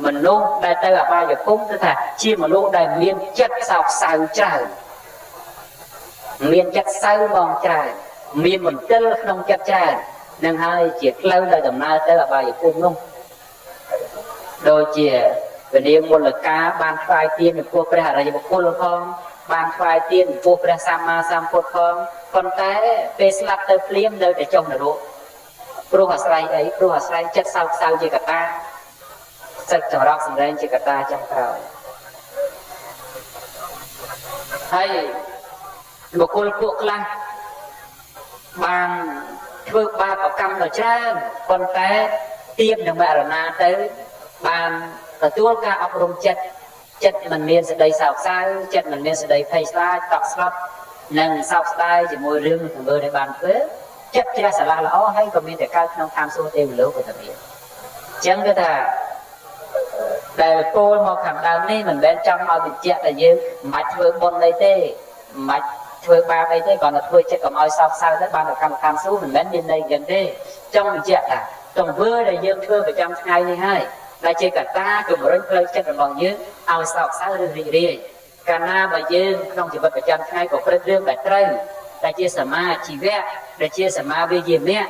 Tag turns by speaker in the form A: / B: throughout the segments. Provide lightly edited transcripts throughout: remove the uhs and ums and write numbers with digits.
A: មនុស្សដែលទៅអបាយភូមិគឺថាជាមនុស្សដែលមានចិត្តសោកសៅច្រើនមានចិត្តសៅបងច្រើនមានមន្ទិលក្នុងចិត្តច្រើននឹងហើយជាផ្លូវដែលដំណើរទៅអបាយភូមិនោះដូចជាវិនាងមូលកាបានថ្វាយទានចំពោះព្រះអរិយបុគ្គលផងបានថ្វាយទានចំពោះព្រះសម្មាសម្ពុទ្ធផងប៉ុន្តែពេលស្លាប់ទៅភ្លាមនៅតែចុះនរកព្រោះអាស្រ័យអីព្រោះអាស្រ័យចិត្តសោកសៅជាកត្តាចិត្តចរកសម្ដែងជាកត្តាចុងក្រោយហើយបុគ្គលពួកខ្លះបានធ្វើបាបកម្មដ៏ច្រើនប៉ុន្តែទៀបនឹងមរណាទៅបានទទួលការអប់រំចិត្តមិនមានសេចក្តីសោកសៅចិត្តមិនមានសេចក្តីភ័យខ្លាចតក់ស្លុតនិងសោកស្ដាយជាមួយរឿងទាំងមូលដែលបានធ្វើចិត្តជ្រះស្រឡះល្អហើយក៏មានតែកើតក្នុងឋានសួគ៌ទេវលោកក៏ទៅមានអញ្ចឹងគឺថាដែលពោលមកខាងដើមនេះមិនមែនចង់ឲ្យបញ្ជាក់តែយើងមិនបាច់ធ្វើបុណ្យអីទេមិនបាច់ធ្វើបាបអីទេគ្រាន់តែធ្វើចិត្តកុំឲ្យសោកសៅទៅបានទៅកម្មដ្ឋានសួគ៌មិនមែនមានន័យយ៉ាងទេចង់បញ្ជាក់ថាទង្វើដែលយើងធ្វើប្រចាំថ្ងៃនេះហើយដែលជាកត្តាជំរុញផ្លូវចិត្តរបស់យើងឲ្យសោកសៅឬរីករាយកាលណាបើយើងក្នុងជីវិតប្រចាំថ្ងៃក៏ប្រព្រឹត្តរឿងដែលត្រូវដែលជាសមាជីវៈដែលជាសមាវិជ្ជាមៈ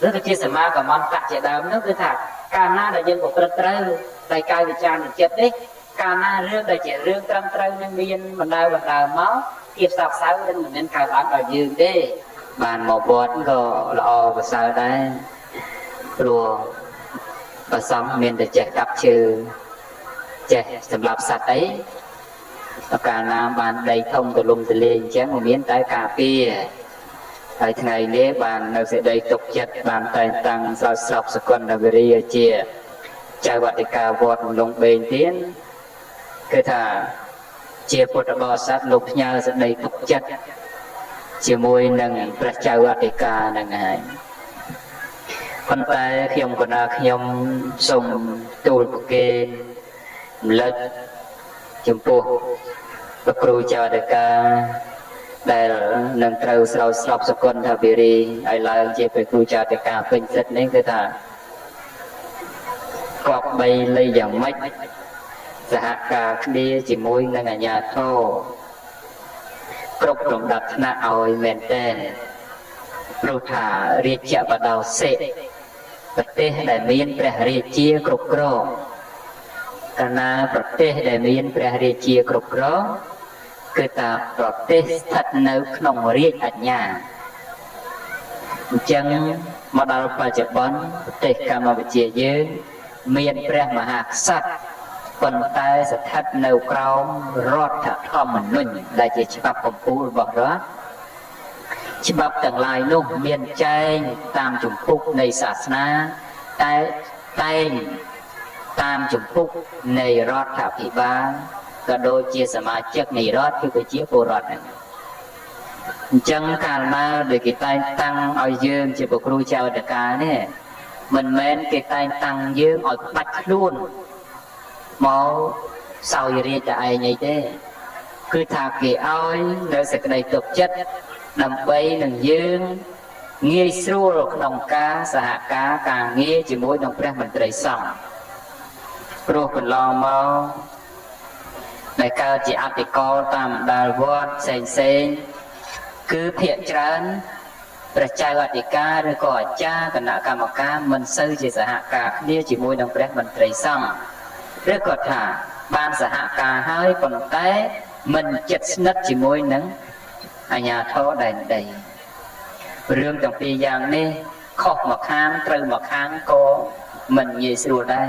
A: ឬក៏ជាសមាកមន្តៈជាដើមនោះគឺថាកាលណាដែលយើងប្រព្រឹត្តត្រូវដោយកាយវិចារនិងចិត្តនេះកាលណារឿងដែលជារឿងត្រឹមត្រូវនឹងមានបណ្ដាលមកភាពសោកសៅនឹងមិនមានកើតឡើងដល់យើងទេបានមកវត្តក៏ល្អប្រសើរដែរព្រោះប្រសំមានតែចេះកាប់ឈើចេះសម្រាប់សត្វអីកាលណាបានដីធំទូលំទូលាយអញ្ចឹងមិនមានតែការពារហើយថ្ងៃនេះបាននៅសេចក្តីទុកចិត្តបានតែងតាំងស្រោចស្រពសកលនគិរីជាចៅវត្តិកាវត្តលំបេងទៀនគឺថាជាពុទ្ធបរិស័ទលោកផ្ញើសេចក្តីទុកចិត្តជាមួយនឹងព្រះចៅវត្តិកានឹងហើយប៉ុន្តែខ្ញុំកណាខ្ញុំសូមទូលប្រគេនរំលឹកចំពោះព្រះគ្រូចៅវត្តិកាដែលនឹងត្រូវស្រោចស្រពសកលថាវិរីឲ្យឡើងជាព្រះគ្រូចៅវត្តិកាពេញសិទ្ធិនេះគឺថាគប្បីលៃយ៉ាងម៉េចសហការគ្នាជាមួយនឹងអាជ្ញាធរគ្រប់លំដាប់ថ្នាក់ឲ្យមែនទែនព្រោះថារាជបដោសិប្រទេសដែលមានព្រះរាជាគ្រប់គ្រងកាលណាប្រទេសដែលមានព្រះរាជាគ្រប់គ្រងគឺថាប្រទេសស្ថិតនៅក្នុងរាជអាជ្ញាអញ្ចឹងមកដល់បច្ចុប្បន្នប្រទេសកម្ពុជាយើងមានព្រះមហាក្សត្រប៉ុន្តែស្ថិតនៅក្រោមរដ្ឋធម្មនុញ្ញដែលជាច្បាប់កំពូលរបស់រដ្ឋច្បាប់ទាំងឡាយនោះមានចែងតាមជំពូកនៃសាសនាតែតែងតាមជំពូកនៃរដ្ឋាភិបាលក៏ដូចជាសមាជិកនៃរដ្ឋគឺប្រជាពលរដ្ឋហ្នឹងអញ្ចឹងកាលណាដែលគេតែងតាំងឲ្យយើងជាព្រះគ្រូចៅវត្តិកានេះមិនមែនគេតែងតាំងយើងឲ្យផ្ដាច់ខ្លួនមកសោយរាជតែឯងអីទេគឺថាគេឲ្យនៅសេចក្តីទុកចិត្តដើម្បីនឹងយើងងាយស្រួលក្នុងការសហការងារជាមួយនឹងព្រះមន្ត្រីសង្ឃព្រោះកន្លងមកដែលកើតជាអតិកលតាមបណ្ដាលវត្តផ្សេងគឺភាគច្រើនព្រះចៅអធិការឬក៏អាចារ្យគណៈកម្មការមិនសូវជាសហការគ្នាជាមួយនឹងព្រះមន្ត្រីសង្ឃឬក៏ថាបានសហការហើយប៉ុន្តែមិនជិតស្និទ្ធជាមួយនឹងអាជ្ញាធរដែនដីរឿងទាំងពីរយ៉ាងនេះខុសមកខាងត្រូវមកខាងក៏មិនងាយស្រួលដែរ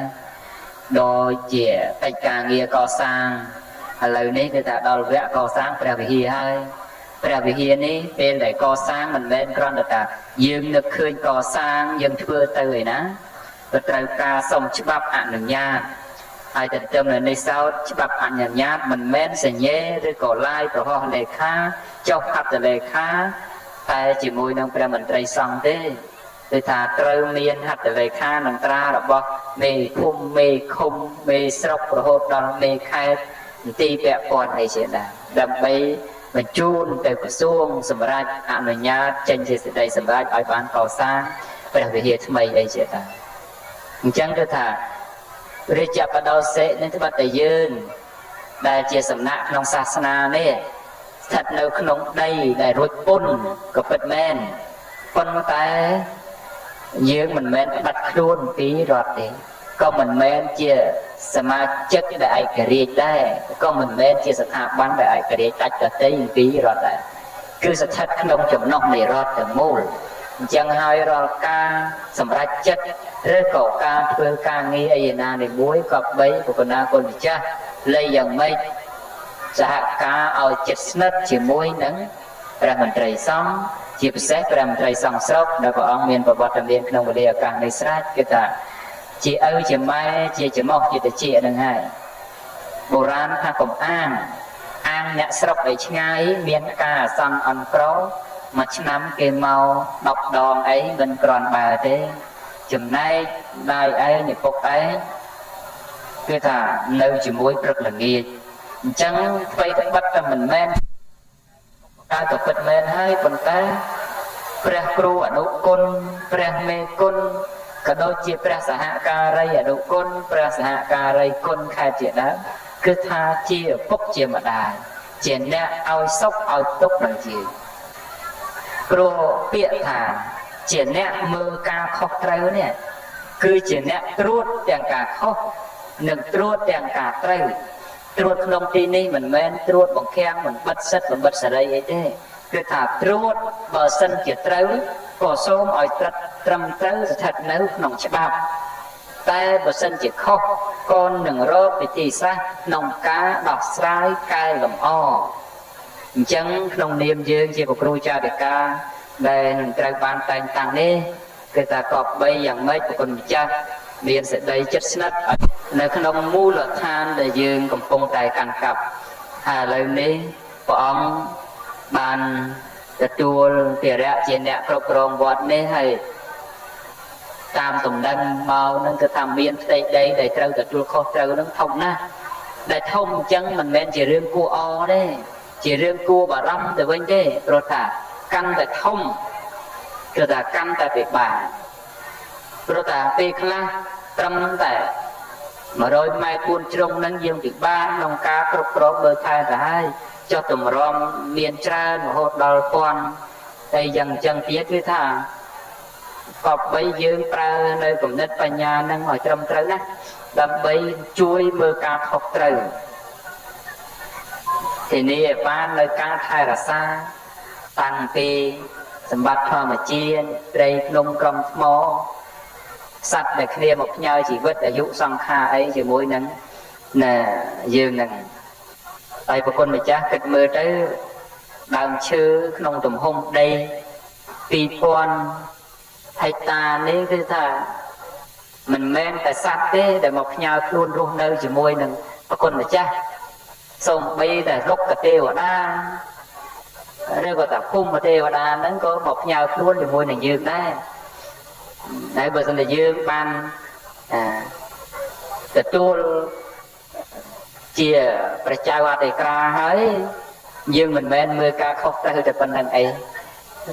A: ដូចជាកិច្ចការងារកសាងឥឡូវនេះគឺថាដល់វគ្គកសាងព្រះវិហារហើយព្រះវិហារនេះពេលដែលកសាងមិនមែនគ្រាន់តែថាយើងនឹកឃើញកសាងយើងធ្វើទៅឯណាក៏ត្រូវការសុំច្បាប់អនុញ្ញាតហើយទន្ទឹមនឹងនេះសោតច្បាប់អនុញ្ញាតមិនមែនសញ្ញេឬក៏ឡាយប្រហោះលេខាចុះហត្ថលេខាតែជាមួយនឹងព្រះមន្ត្រីសង្ឃទេគឺថាត្រូវមានហត្ថលេខានិងត្រារបស់មេភូមិមេឃុំមេស្រុករហូតដល់មេខេត្តមន្ទីរពាក់ព័ន្ធអីជាដើមដើម្បីបញ្ជូនទៅក្រសួងសម្រាប់អនុញ្ញាតចេញជាសេចក្តីសម្រេចឲ្យបានកសាងព្រះវិហារថ្មីអីជាដើមអញ្ចឹងគឺថា រាជបដោសេនឹងត្បិតតែយើងដែលជាសំណាក់ក្នុងសាសនានេះស្ថិតនៅក្នុងដីដែលរួចពុនក៏ពិតមែនប៉ុន្តែយើងមិនមែនបាត់ខ្លួនពីរដ្ឋទេក៏មិនមែនជាសមាជិកដែលឯករាជ្យដែរក៏មិនមែនជាស្ថាប័នដែលឯករាជ្យដាច់ដទៃពីរដ្ឋដែរគឺស្ថិតក្នុងចំណុះនៃរដ្ឋទាំងមូលអញ្ចឹងហើយរាល់ការសម្រេចចិត្តឬក៏ការធ្វើការងារអីណានីមួយក៏បីពុគណាគុណម្ចាស់លៃយ៉ាងម៉េចសហការឲ្យចិត្តស្និទ្ធជាមួយនឹងព្រះមន្ត្រីសង្ឃជាពិសេសព្រះមន្ត្រីសង្ឃស្រុកដែលព្រះអង្គមានប្រវត្តិមានក្នុងវេលាឱកាសនៃស្រេចគឺថាជាឪជាម៉ែជាច្រមុះជាតិចនឹងហើយបុរាណថាកុំអាងអ្នកស្រុកឲ្យឆ្ងាយមានការអាសន្នអន់ក្រមួយឆ្នាំគេមក10ដងអីមិនគ្រាន់បើទេចំណែកដៃឯងឪពុកឯងគឺថានៅជាមួយព្រឹកល្ងាចអញ្ចឹងអ្វីត្បិតតែមិនមែនការក៏ពិតមែនហើយប៉ុន្តែព្រះគ្រូអនុគុណព្រះមេគុណក៏ដូចជាព្រះសហការីអនុគុណព្រះសហការីគុណខែជាដើមគឺថាជាឪពុកជាម្ដាយជាអ្នកឲ្យសុខឲ្យទុក្ខនឹងជាព្រោះពាក្យថាជាអ្នកមើលការខុសត្រូវនេះគឺជាអ្នកត្រួតទាំងការខុសនិងត្រួតទាំងការត្រូវត្រួតក្នុងទីនេះមិនមែនត្រួតបង្ខាំងមិនបិទសិទ្ធិបំបិទសេរីអីទេគឺថាត្រួតបើសិនជាត្រូវក៏សូមឲ្យត្រឹមត្រូវស្ថិតនៅក្នុងច្បាប់តែបើសិនជាខុសក៏នឹងរកវិធីសាស្ត្រក្នុងការដោះស្រាយកែលម្អអញ្ចឹងក្នុងនាមយើងជាគ្រូចារិកាដែលនឹងត្រូវបានតែងតាំងនេះគឺថាកប់បីយ៉ាងម៉េចប្រគុណម្ចាស់មានសេចក្តីចិត្តស្និទ្ធនៅក្នុងមូលដ្ឋានដែលយើងកំពុងតែកាន់កាប់ហើយឥឡូវនេះព្រះអង្គបានទទួលភារៈជាអ្នកគ្រប់គ្រងវត្តនេះហើយតាមតំណែងមកនឹងគឺថាមានផ្ទៃដីដែលត្រូវទទួលខុសត្រូវនឹងធំណាស់ដែលធំអញ្ចឹងមិនមែនជារឿងគួរអទេជារឿងគួរបារម្ភទៅវិញទេព្រោះថាកាន់តែធំគឺថាកាន់តែពិបាកព្រោះថាពេលខ្លះត្រឹមតែ100ម៉ែត្រ4ជ្រុងនឹងយើងពិបាកក្នុងការគ្រប់គ្រងមើលថែទៅហើយចុះតម្រាំមានច្រើនរហូតដល់ពាន់តែយ៉ាងចឹងទៀតគឺថាក៏បីយើងប្រើនៅគំនិតបញ្ញានឹងឲ្យត្រឹមត្រូវណាដើម្បីជួយមើលការខុសត្រូវទីនេះឲ្យបាននៅការថែរក្សាតាំងពីសម្បត្តិធម្មជាតិព្រៃភ្នំក្រំថ្មសត្វដែលគ្នាមកផ្ញើជីវិតអាយុសង្ខារអីជាមួយនឹងយើងនឹងហើយប្រគុណម្ចាស់គិតមើលទៅដើមឈើក្នុងទំហំដី2000ហិកតានេះគឺថាមិនមែនតែសត្វទេដែលមកផ្ញើខ្លួនរស់នៅជាមួយនឹងប្រគុណម្ចាស់សូម្បីតែរុក្ខទេវតាឬក៏ថាភូមិទេវតាហ្នឹងក៏មកផ្ញើខ្លួនជាមួយនឹងយើងដែរហើយបើសិនតែយើងបានទទួលជាប្រជាអធិការហើយយើងមិនមែនមើលការខុសត្រូវតែប៉ុណ្្នឹងអី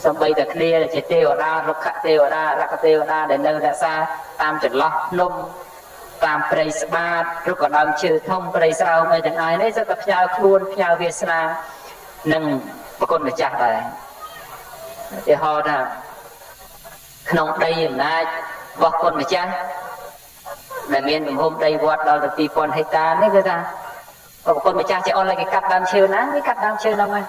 A: សំបីតែគ្នាជាទេវតារុក្ខទេវតារក្ខទេវតាដែលនៅរក្សាតាមចន្លោះភ្នំតាមព្រៃស្បាតឬក៏ដើមឈើធំព្រៃស្រោមអីទាំងឡាយនេះសិតតែផ្ញើខ្លួនផ្ញើវាសនានឹងប្រគុណម្ចាស់ដែរឧទាហរណ៍ថាក្នុងដីអំណាចរបស់គុណម្ចាស់ដែលមានទំហំដីវត្តដល់ទៅ2000ហិកតានេះគឺថាប្រគុណម្ចាស់ជាអនឡាញគេកាត់ដើមឈើណាគេកាត់ដើមឈើហ្នឹងហើយ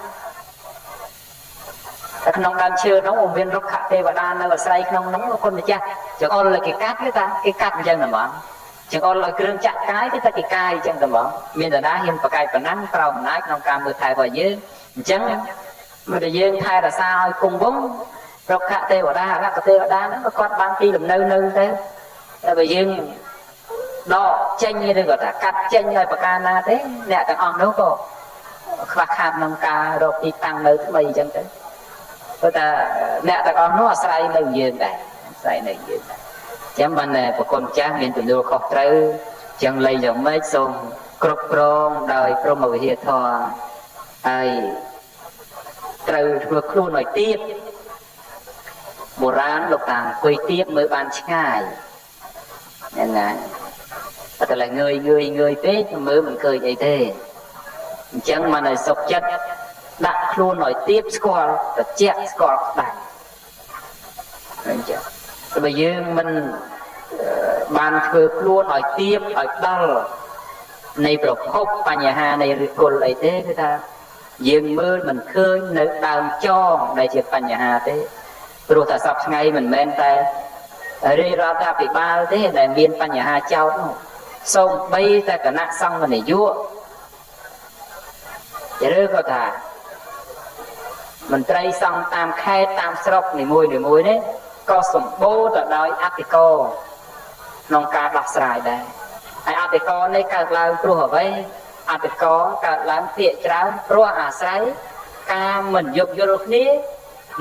A: តែក្នុងដើមឈើហ្នឹងមានរុក្ខទេវតានៅអាស្រ័យក្នុងហ្នឹងប្រគុណម្ចាស់ចង្អុលឲ្យគេកាត់គឺថាគេកាត់អញ្ចឹងហ្មងចង្អុលឲ្យគ្រឿងចាក់កាយគឺថាគេកាយអញ្ចឹងហ្មងមានតារាហ៊ានប្រកែកប៉ុណ្ណឹងក្រោមអំណាចក្នុងការមើលថែរបស់យើងអញ្ចឹងមើលតែយើងថែរក្សាឲ្យគង់វង្សរុក្ខទេវតារក្ខទេវតាហ្នឹងក៏គាត់បានទីលំនៅទៅតែបើយើងដកចេញឬក៏ថាកាត់ចេញឲ្យប្រការណាទេអ្នកទាំងអស់នោះក៏ខ្វះខាតក្នុងការរកទីតាំងនៅថ្មីអញ្ចឹងទៅព្រោះតែអ្នកទាំងអស់នោះអាស្រ័យនៅយើងដែរអាស្រ័យនៅយើងដែរអញ្ចឹងបានប្រគុណចាស់មានទំនួលខុសត្រូវអញ្ចឹងលៃយ៉ាងម៉េចសូមគ្រប់គ្រងដោយព្រមវិហារធម៌ហើយត្រូវធ្វើខ្លួនឲ្យទៀតបុរាណលោកតាអង្គុយទៀតមើលបានឆ្ងាយហ្នឹងហើយ แต่lại người tế mới mình cười vậy thế chẳng mà này sọc chất đặt luôn nói tiếp score và check score đặt bây giờ mình bàn phượt luôn nói tiếp nói đăng nàyប្រភពបញ្ហានៃឫសគល់អីទេគឺថាយើងមើលមិនឃើញនៅដើមចងដែលជាបញ្ហាទេព្រោះថាសពថ្ងៃមិនមែនតែរាជរដ្ឋាភិបាលទេដែលមានបញ្ហាចោតនោះសូម្បីតែគណៈសង្ឃនាយកឬក៏ថាមន្ត្រីសង្ឃតាមខេត្តតាមស្រុកនីមួយនេះក៏សម្បូរទៅដោយអធិការក្នុងការដោះស្រាយដែរហើយអធិការនេះកើតឡើងព្រោះអ្វីអធិការកើតឡើងភាគច្រើនព្រោះអាស្រ័យការមិនយោគយល់គ្នា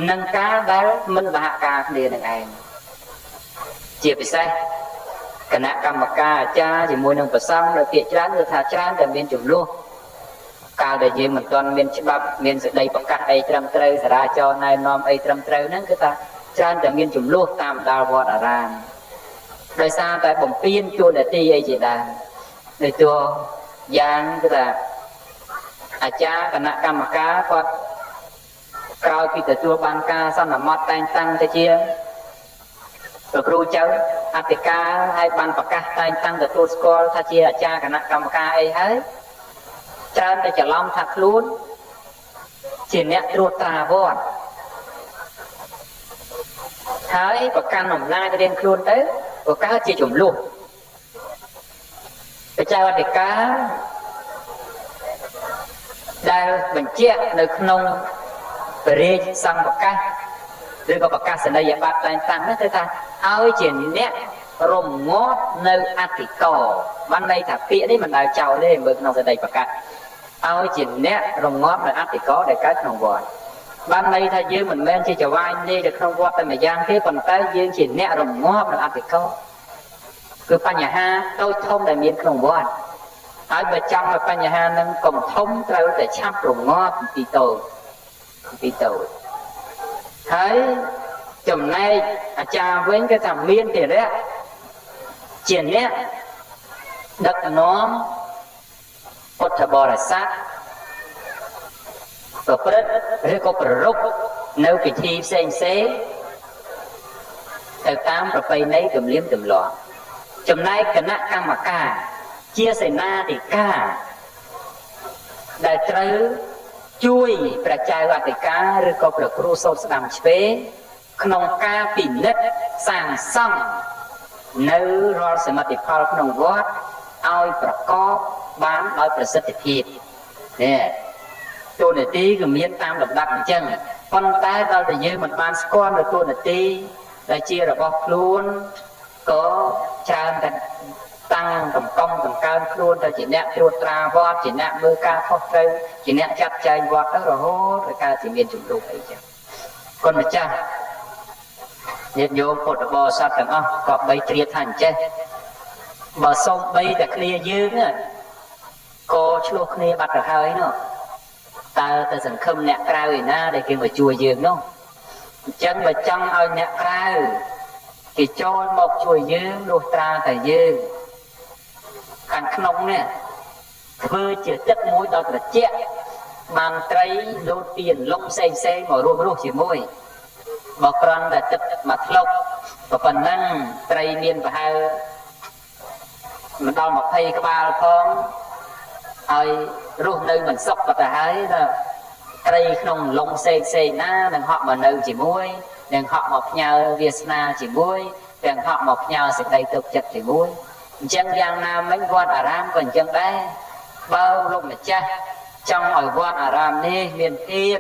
A: និងការដែលមិនសហការគ្នានឹងឯងជាពិសេសគណៈកម្មការអាចារ្យជាមួយនឹងប្រសង់នៅភាគច្រើនគឺថាច្រើនតែមានចំនួនកាលដែលយើងមិនទាន់មានច្បាប់មានសេចក្តីប្រកាសអីត្រឹមត្រូវសារាចរណ៍ណែនាំអីត្រឹមត្រូវហ្នឹងគឺថាច្រើនតែមានចំនួនតាមដាលវត្តអារាមដោយសារតែបំពេញជួននាទីអីជាដើមដោយតួយ៉ាងគឺថាអាចារ្យគណៈកម្មការគាត់ក្រោយពីទទួលបានការសន្មតតែងតាំងទៅជាព្រះគ្រូចៅអធិការហើយបានប្រកាសតែងតាំងទទួលស្គាល់ថាជាអាចារ្យគណៈកម្មការអីហើយច្រើនតែច្រឡំថាខ្លួនជាអ្នកត្រួតត្រាវត្តហើយប្រកាន់អំណាចរៀងខ្លួនទៅក៏កើតជាចំនួនព្រះចៅអធិការដែលបញ្ជាក់នៅក្នុងព្រះរាជសង្ឃប្រកាសឬក៏ប្រកាសនីយបត្រតែងតាំងនោះគឺថាឲ្យជាអ្នករំងាប់នៅអធិការបានន័យថាពាក្យនេះមិនដែលចោលទេមើលក្នុងសេចក្តីប្រកាសឲ្យជាអ្នករំងាប់នៅអធិការដែលកើតក្នុងវត្តបានន័យថាយើងមិនមែនជាចវាយនេះនៅក្នុងវត្តតែម្យ៉ាងទេប៉ុន្តែយើងជាអ្នករំងាប់នៅអធិការគឺបញ្ហាតូចធំដែលមានក្នុងវត្តហើយបើចង់ឲ្យបញ្ហានឹងកុំធំត្រូវតែឆាប់រងាប់ពីតូចហើយចំណែកអាចារ្យវិញគឺថាមានទេរៈជាអ្នកដឹកនាំពុទ្ធបរិស័ទប្រព្រឹត្តឬក៏ប្ររពនៅពិធីផ្សេងទៅតាមប្រពៃណីទំនៀមទម្លាប់ចំណែកគណៈកម្មការជាសេនាធិការដែលត្រូវជួយព្រះចៅអធិការឬក៏ព្រះគ្រូសូត្រស្ដាំឆ្វេងក្នុងការពិនិត្យសាងសង់នៅរាល់សមិទ្ធផលក្នុងវត្តឲ្យប្រកបបានដោយប្រសិទ្ធភាពនេះតួនាទីគឺមានតាមលំដាប់អញ្ចឹងប៉ុន្តែដល់តែយើងមិនបានស្គាល់នៅតួនាទីដែលជារបស់ខ្លួនក៏ច្រើនតែតាំងកំកុំដង្កើងខ្លួនទៅជាអ្នកត្រួតត្រាវត្តជាអ្នកមើលការខុសត្រូវជាអ្នកចាត់ចែងវត្តទៅរហូតដល់កើតជាមានជំរុំអីចឹងគុណម្ចាស់ញាតិញោមពុទ្ធបរិស័ទទាំងអស់ក៏បីជ្រាបថាអញ្ចេះបើសូម្បីតែគ្នាយើងក៏ឆ្លោះគ្នាបាត់ទៅហើយនោះតើទៅសង្ឃឹមអ្នកក្រៅឯណាដែលគេមកជួយយើងនោះអញ្ចឹងបើចង់ឲ្យអ្នកក្រៅគេចូលមកជួយយើងនោះត្រាតែយើងខាងក្នុងនេះធ្វើជាទឹកមួយដល់ត្រជាក់បានត្រីលោតពីលំផ្សេងមករស់ជាមួយបើក្រាន់តែទឹកមកធ្លុកប៉ុណ្ណឹងត្រីមានប្រហែលមិនដល់20ក្បាលផងហើយរស់នៅមិនសុខក៏ទៅហើយដល់ត្រីក្នុងលំផ្សេងណានឹងហក់មកនៅជាមួយនឹងហក់មកផ្ញើវាសនាជាមួយទាំងហក់មកផ្ញើសេចក្តីទុកចិត្តជាមួយអញ្ចឹងយ៉ាងណាមិញវត្តអារាមក៏អញ្ចឹងដែរបើលោកម្ចាស់ចង់ឲ្យវត្តអារាមនេះមានភាព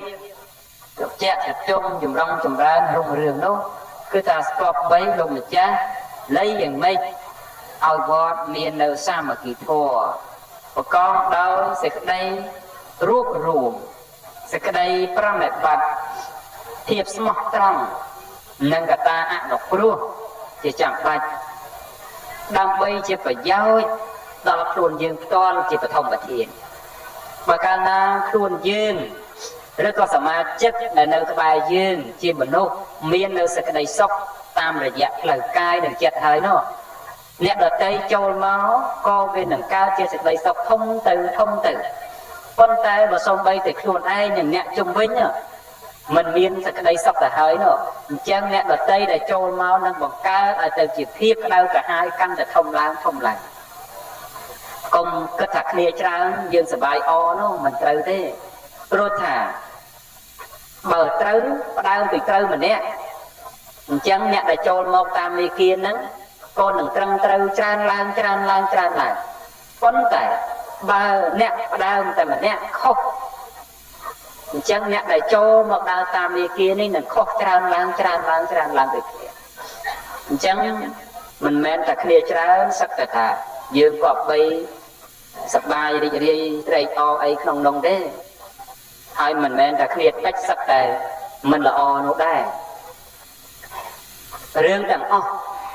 A: ត្រជាក់ត្រជុំចម្រុងចម្រើនរុងរឿងនោះគឺថាស្គប់បីលោកម្ចាស់លៃយ៉ាងម៉េចឲ្យវត្តមាននៅសាមគ្គីធម៌ប្រកបដោយសេចក្តីរួបរួមសេចក្តីប្រណិប័តភាពស្មោះត្រង់និងកតាអនុគ្រោះជាចាំបាច់ដើម្បីជាប្រយោជន៍ដល់ខ្លួនយើងផ្ទាល់ជាបឋមធានបើកាលណាខ្លួនយើងឬក៏សមាជិកដែលនៅក្បែរយើងជាមនុស្សមាននៅសេចក្តីសុខតាមរយៈផ្លូវកាយនិងចិត្តហើយនោះ អ្នកដតីចូលមកក៏វានឹងកើតជាសេចក្តីសុខធំទៅប៉ុន្តែបើសំបីតែខ្លួនឯងនិងអ្នកជុំវិញมันមានសេចក្តីសុខទៅហើយនោះអញ្ចឹងអ្នកដតីដែលចូលមកនឹងបង្កើតឲ្យទៅជាភាពក្តៅក្រហាយកាន់តែធំឡើងកុំគិតថាគ្នាច្រើនយើងសប្បាយអនោះមិនត្រូវទេព្រោះថាបើត្រូវផ្ដើមពីត្រូវម្នាក់អញ្ចឹងអ្នកដែលចូលមកតាមមេគាហ្នឹងក៏នឹងត្រឹមត្រូវច្រើនឡើងប៉ុន្តែបើអ្នកផ្ដើមតែម្នាក់ខុសអញ្ចឹងអ្នកដែលចូលមកដើរតាមមេគានេះនឹងខុសច្រើនឡើងដូចគ្នាអញ្ចឹងមិនមែនតែគ្នាច្រើនសឹកតែថាយើងក៏បីសប្បាយរីករាយត្រេកអរអីក្នុងនោះទេហើយមិនមែនតែគ្នាតិចសឹកតែមិនល្អនោះដែររឿងទាំងអស់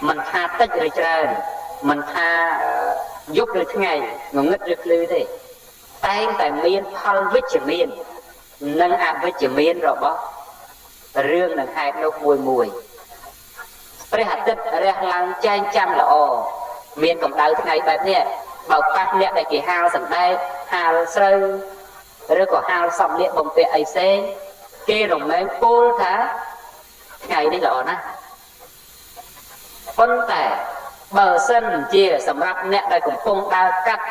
A: មិនថាតិចឬច្រើនមិនថាយប់ឬថ្ងៃងងឹតឬភ្លឺទេតែងតែមានផលវិជ្ជមាននិងអវិជ្ជមានរបស់រឿងនឹងហេតុនោះមួយព្រះអាទិត្យរះឡើងចែងចាំល្អមានកម្ដៅថ្ងៃបែបនេះបើប៉ះអ្នកដែលគេហាលសណ្ដែកហាលស្រូវឬក៏ហាលសំលៀកបំពាក់អីផ្សេងគេរមែងពោលថាថ្ងៃនេះល្អណាស់ប៉ុន្តែបើសិនជាសម្រាប់អ្នកដែលកំពុងដើរកាត់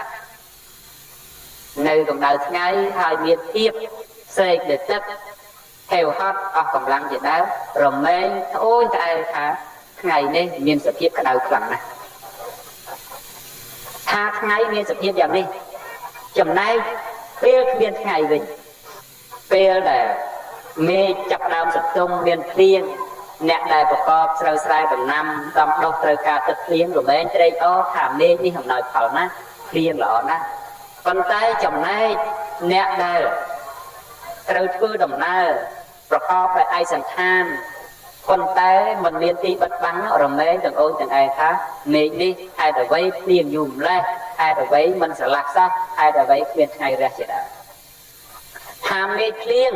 A: នៅកម្ដៅថ្ងៃហើយមានភាពសេកលើទឹកហេវហត់អស់កម្លាំងជាដើមរមែងត្អូញត្អែថាថ្ងៃនេះមានសភាពក្តៅខ្លាំងណាស់ថាថ្ងៃមានសភាពយ៉ាងនេះចំណែកពេលគ្មានថ្ងៃវិញពេលដែលមេឃចាប់ដើមសន្ទុំមានភ្លៀងអ្នកដែលប្រកបស្រូវស្រែដំណាំដំដុះត្រូវការទឹកភ្លៀងរមែងត្រេកអរថាមេឃនេះអំណោយផលណាស់ភ្លៀងល្អណាស់ប៉ុន្តែចំណែកអ្នកដែលត្រូវធ្វើដំណើរប្រកបដោយឯកសណ្ឋានប៉ុន្តែមិនមានទីបិទបាំងរមែងទាំងអូនទាំងឯងថាមេឃនេះហេតុអ្វីភ្លៀងយូរម្លេះហេតុអ្វីមិនស្រឡះសោះហេតុអ្វីគ្មានថ្ងៃរះជាដើមថាមេឃភ្លៀង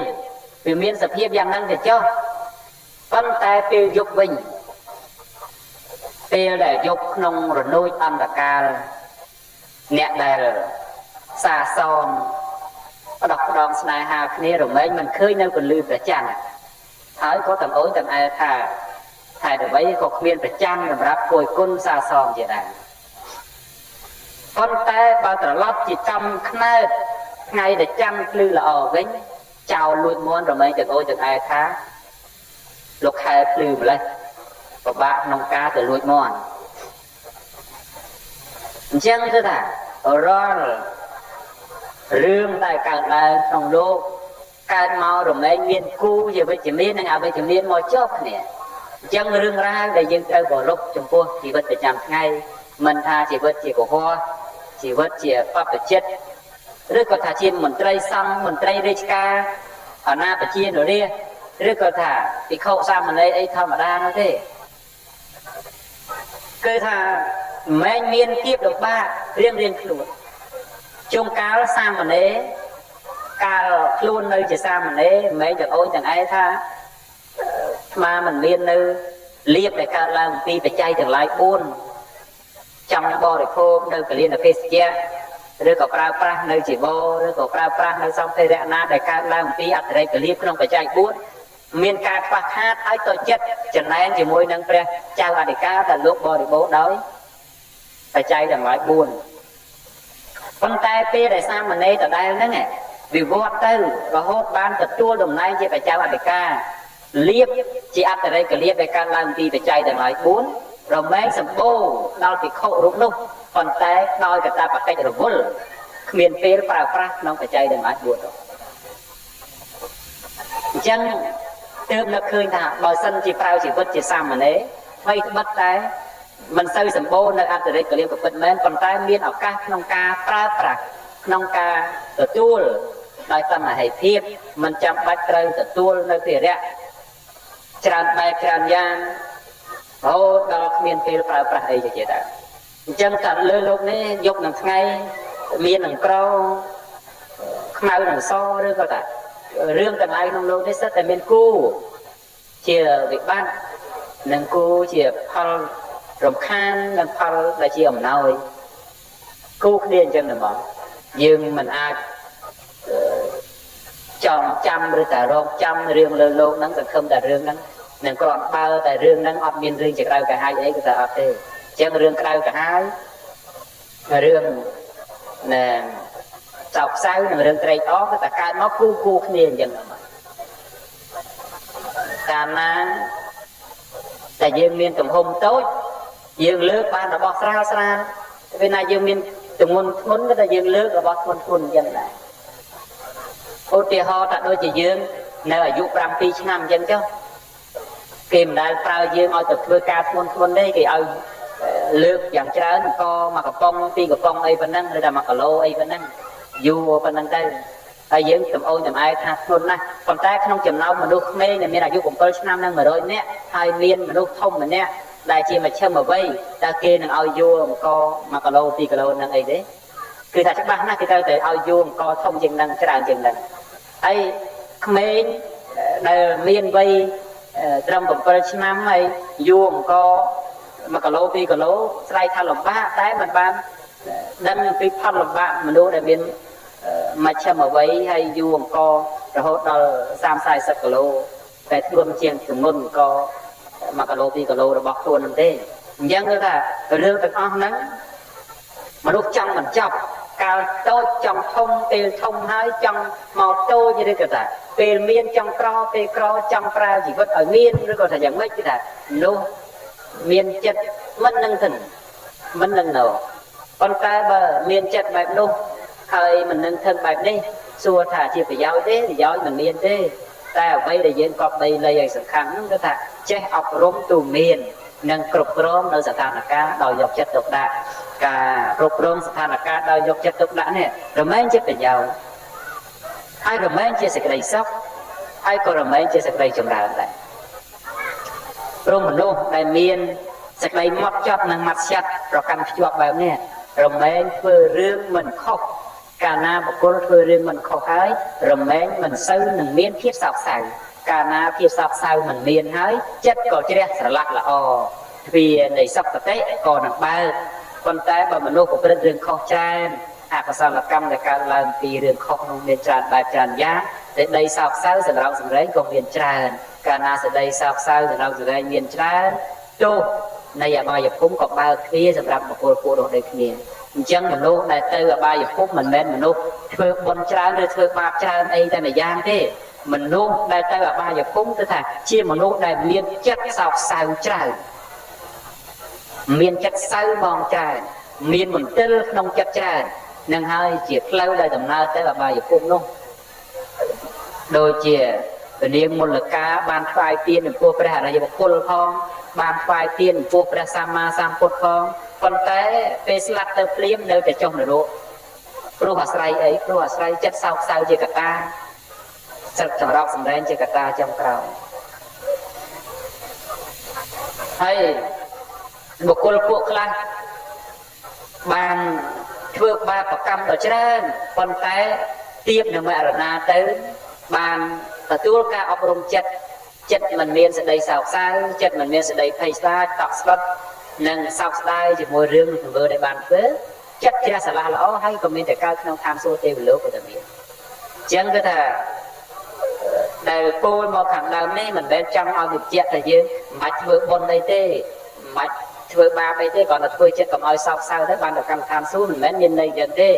A: វាមានសភាពយ៉ាងហ្នឹងទៅចុះប៉ុន្តែពេលយប់វិញពេលដែលយប់ក្នុងរនោចអន្តកាលអ្នកដែលសាសនផ្ដោះផ្ដងស្នេហាគ្នារមែងមិនឃើញនៅពន្លឺព្រះច័ន្ទហើយក៏ទាំងអូនទាំងឯងថាហេតុអ្វីក៏គ្មានព្រះច័ន្ទសម្រាប់គួយគុណសាសនជាដែរប៉ុន្តែបើត្រឡប់ជាចំខ្នើតថ្ងៃដែលច័ន្ទភ្លឺល្អវិញចោលលួចមន់រមែងទាំងអូនទាំងឯងថាលោកខែភ្លឺម្លេះពិបាកក្នុងការទៅលួចមន់អញ្ចឹងគឺថារាល់រឿងដែលកើតឡើងក្នុងលោកកើតមករមែងមានគូជាវិជ្ជមាននិងអវិជ្ជមានមកជាប់គ្នាអញ្ចឹងរឿងរ៉ាវដែលយើងត្រូវគោរពចំពោះជីវិតប្រចាំថ្ងៃមិនថាជីវិតជាកុហកជីវិតជាបព្វជិតឬក៏ថាជាមន្ត្រីសង្ឃមន្ត្រីរាជការអាណាប្រជានរាជឬក៏ថាភិក្ខុសាមណេរអីធម្មតានោះទេគឺថាមិនមានគៀបលំបាករៀងខ្លួនជួនកាលសាមណេរកាលខ្លួននៅជាសាមណេរមិនទាំងអូនទាំងឯងថាស្មាមិនមាននៅលៀបដែលកើតឡើងពីបច្ច័យទាំងឡាយ4ចង់បរិភោគនៅកលៀនភេសជ្ជៈឬក៏ប្រើប្រាស់នៅជីវរឬក៏ប្រើប្រាស់នៅសម្ភារៈណាដែលកើតឡើងពីអតិរេកលៀបក្នុងបច្ច័យ4មានការខ្វះខាតហើយក៏ចិត្តចំណែនជាមួយនឹងព្រះចៅអធិការដែលលោកបរិបូរណ៍ដោយបច្ច័យទាំងឡាយ4ប៉ុន្តែពេលដែលសាមណេរដដែលហ្នឹងវិវត្តទៅរហូតបានទទួលតំណែងជាបច្ច័យអធិការលៀបជាអតិរេកលៀបដែលកើតឡើងពីបច្ច័យទាំងឡាយ4រមែងសម្បូរដល់ភិក្ខុរូបនោះប៉ុន្តែដោយកតាបកិច្ចរវល់គ្មានពេលប្រើប្រាស់ក្នុងបច្ច័យទាំងឡាយ4នោះអញ្ចឹងទើបនឹកឃើញថាបើសិនជាប្រើជីវិតជាសាមណេរអ្វីត្បិតតែមិនសូវសម្បូរនៅអតិរេកលៀបពិតមែនប៉ុន្តែមានឱកាសក្នុងការប្រើប្រាស់ក្នុងការទទួលដោយសមហេតុភាពមិនចាំបាច់ត្រូវទទួលនៅភារៈច្រើនបែបច្រើនយ៉ាងរហូតដល់គ្មានពេលប្រើប្រាស់អីជាដើមអញ្ចឹងតែលើលោកនេះយប់នឹងថ្ងៃមាននឹងក្រខ្មៅនឹងសឬក៏ថារឿងទាំងឡាយក្នុងលោកនេះសិតតែមានគូជាវិបត្តិនិងគូជាផល រំខាននឹងផលដែលជាអំណោយគូគ្នាអញ្ចឹងតែមកយើងមិនអាចចងចាំឬតែរងចាំរឿងលើលោកហ្នឹងសង្ឃឹមតែរឿងហ្នឹងនឹងគ្រាន់បើតែរឿងហ្នឹងអត់មានរឿងជាក្តៅកាហាយអីក៏តែអត់ទេអញ្ចឹងរឿងក្តៅកាហាយរឿងណែសោកសៅនិងរឿងត្រេកអរក៏តែកើតមកគូគ្នាអញ្ចឹងមកកាលណាតែយើងមានទំហំតូចយើងលើកបានរបស់ស្រាលស្រាលពេលណាយើងមានទម្ងន់ធ្ងន់ក៏តែយើងលើករបស់ធ្ងន់ធ្ងន់អញ្ចឹងដែរឧទាហរណ៍ថាដូចជាយើងនៅអាយុ7ឆ្នាំអញ្ចឹងចុះគេមិនដែលប្រើយើងឲ្យទៅធ្វើការធ្ងន់ធ្ងន់ទេគេឲ្យលើកយ៉ាងច្រើនក៏មកកំប៉ុងពីកំប៉ុងអីប៉ុណ្ណឹងឬថា1គីឡូអីប៉ុណ្ណឹងយូរប៉ុណ្ណឹងទៅហើយយើងទំអូនចំអែថាធ្ងន់ណាស់ប៉ុន្តែក្នុងចំណោមមនុស្សក្មេងដែលមានអាយុ7ឆ្នាំនិង100នាក់ហើយមានមនុស្សធំម្នាក់ដែលជាមជ្ឈមអ្វីតើគេនឹងឲ្យយួរអង្គ1គីឡូ2គីឡូហ្នឹងអីទេគឺថាច្បាស់ណាស់គេត្រូវតែឲ្យយួរអង្គធំជាងហ្នឹងច្រើនជាងហ្នឹងហើយក្មេងដែលមានវ័យត្រឹម7ឆ្នាំហើយយួរអង្គ1គីឡូ2គីឡូស្រ័យថាលំបាកតែមិនបានដឹងពីផលលំបាកមនុស្សដែលមានមជ្ឈមអ្វីហើយយូរអង្គរហូតដល់30-40គីឡូតែធ្ងន់ជាងទម្ងន់អង្គ1គីឡូ2គីឡូរបស់ខ្លួនហ្នឹងទេអញ្ចឹងគឺថារឿងទាំងអស់ហ្នឹងមនុស្សចង់បញ្ចប់កាលតូចចង់ធំពេលធំហើយចង់មកតូចឬក៏ថាពេលមានចង់ក្រពេលក្រចង់ប្រើជីវិតឲ្យមានឬក៏ថាយ៉ាងម៉េចគឺថានោះមានចិត្តមិននឹងទៅមិននឹងនៅប៉ុន្តែបើមានចិត្តបែបនោះហើយមិននឹងធឹងបែបនេះសួរថាជាប្រយោជន៍ទេប្រយោជន៍មិនមានទេតែអ្វីដែលយើងកប់ដីលៃឲ្យសំខាន់នោះគឺថាចេះអប់រំទូមាននិងគ្រប់គ្រងនៅស្ថានភាពដោយយកចិត្តទុកដាក់ការគ្រប់គ្រងស្ថានភាពដោយយកចិត្តទុកដាក់នេះរមែងជាប្រយោជន៍ហើយរមែងជាសេចក្តីសុខហើយក៏រមែងជាសេចក្តីចម្រើនដែរព្រមមនុស្សដែលមានសេចក្តីម៉ត់ចត់និងម៉ាត់ចាត់ប្រកាន់ភ្ជាប់បែបនេះរមែងធ្វើរឿងមិនខុសកាលណាបុគ្គលធ្វើរឿងមិនខុសហើយរមែងមិនសូវនឹងមានភាពសោកសៅកាលណាភាពសោកសៅមិនមានហើយចិត្តក៏ជ្រះស្រឡះល្អទ្វារនៃសុខតិក៏នឹងបើកប៉ុន្តែបើមនុស្សប្រព្រឹត្តរឿងខុសច្រើនអកុសលកម្មដែលកើតឡើងពីរឿងខុសនោះមានច្រើនបែបច្រើនយ៉ាងតែដីសោកសៅសម្រាប់សម្រែងក៏មានច្រើនកាលណាសេចក្តីសោកសៅសម្រាប់សម្រែងមានច្រើនទោសនៃអបាយភូមិក៏បើកទ្វារសម្រាប់បុគ្គលពួកនោះដូចគ្នាអញ្ចឹងមនុស្សដែលទៅអបាយភូមិមិនមែនមនុស្សធ្វើបុណ្យច្រើនឬធ្វើបាបច្រើនអីតែម្យ៉ាងទេមនុស្សដែលទៅអបាយភូមិគឺថាជាមនុស្សដែលមានចិត្តសោកសៅច្រើនមានចិត្តសៅបងច្រើនមានមន្ទិលក្នុងចិត្តច្រើននឹងហើយជាផ្លូវដែលដំណើរទៅអបាយភូមិនោះដូចជាព្រះនាងមលកាបានថ្វាយទានចំពោះព្រះអរិយបុគ្គលផងបានថ្វាយទានចំពោះព្រះសម្មាសម្ពុទ្ធផងប៉ុន្តែពេលស្លាប់ទៅភ្លាមនៅតែចុះនរកព្រោះអាស្រ័យអីព្រោះអាស្រ័យចិត្តសោកសៅជាកត្តាចិត្តចម្រោកសម្ដែងជាកត្តាចំក្រោយហើយបុគ្គលពួកខ្លះបានធ្វើបាបកម្មដ៏ច្រើនប៉ុន្តែទៀបនឹងមរណាទៅបានទទួលការអប់រំចិត្តមិនមានសេចក្តីសោកសៅចិត្តមិនមានសេចក្តីភ័យខ្លាចតក់ស្លុតនិងសោកស្ដាយជាមួយរឿងទង្វើដែលបានធ្វើចិត្តជ្រះស្រឡះល្អហើយក៏មានតែកើតក្នុងឋានសួគ៌ទេវលោកក៏តែមានអញ្ចឹងគឺថាដែលពោលមកខាងដើមនេះមិនមែនចង់ឲ្យបញ្ជាក់ថាយើងមិនបាច់ធ្វើបុណ្យអីទេមិនបាច់ធ្វើបាបអីទេគ្រាន់តែធ្វើចិត្តកុំឲ្យសោកសៅទៅបានទៅកម្មឋានសួគ៌មិនមែនមានន័យយ៉ាងទេ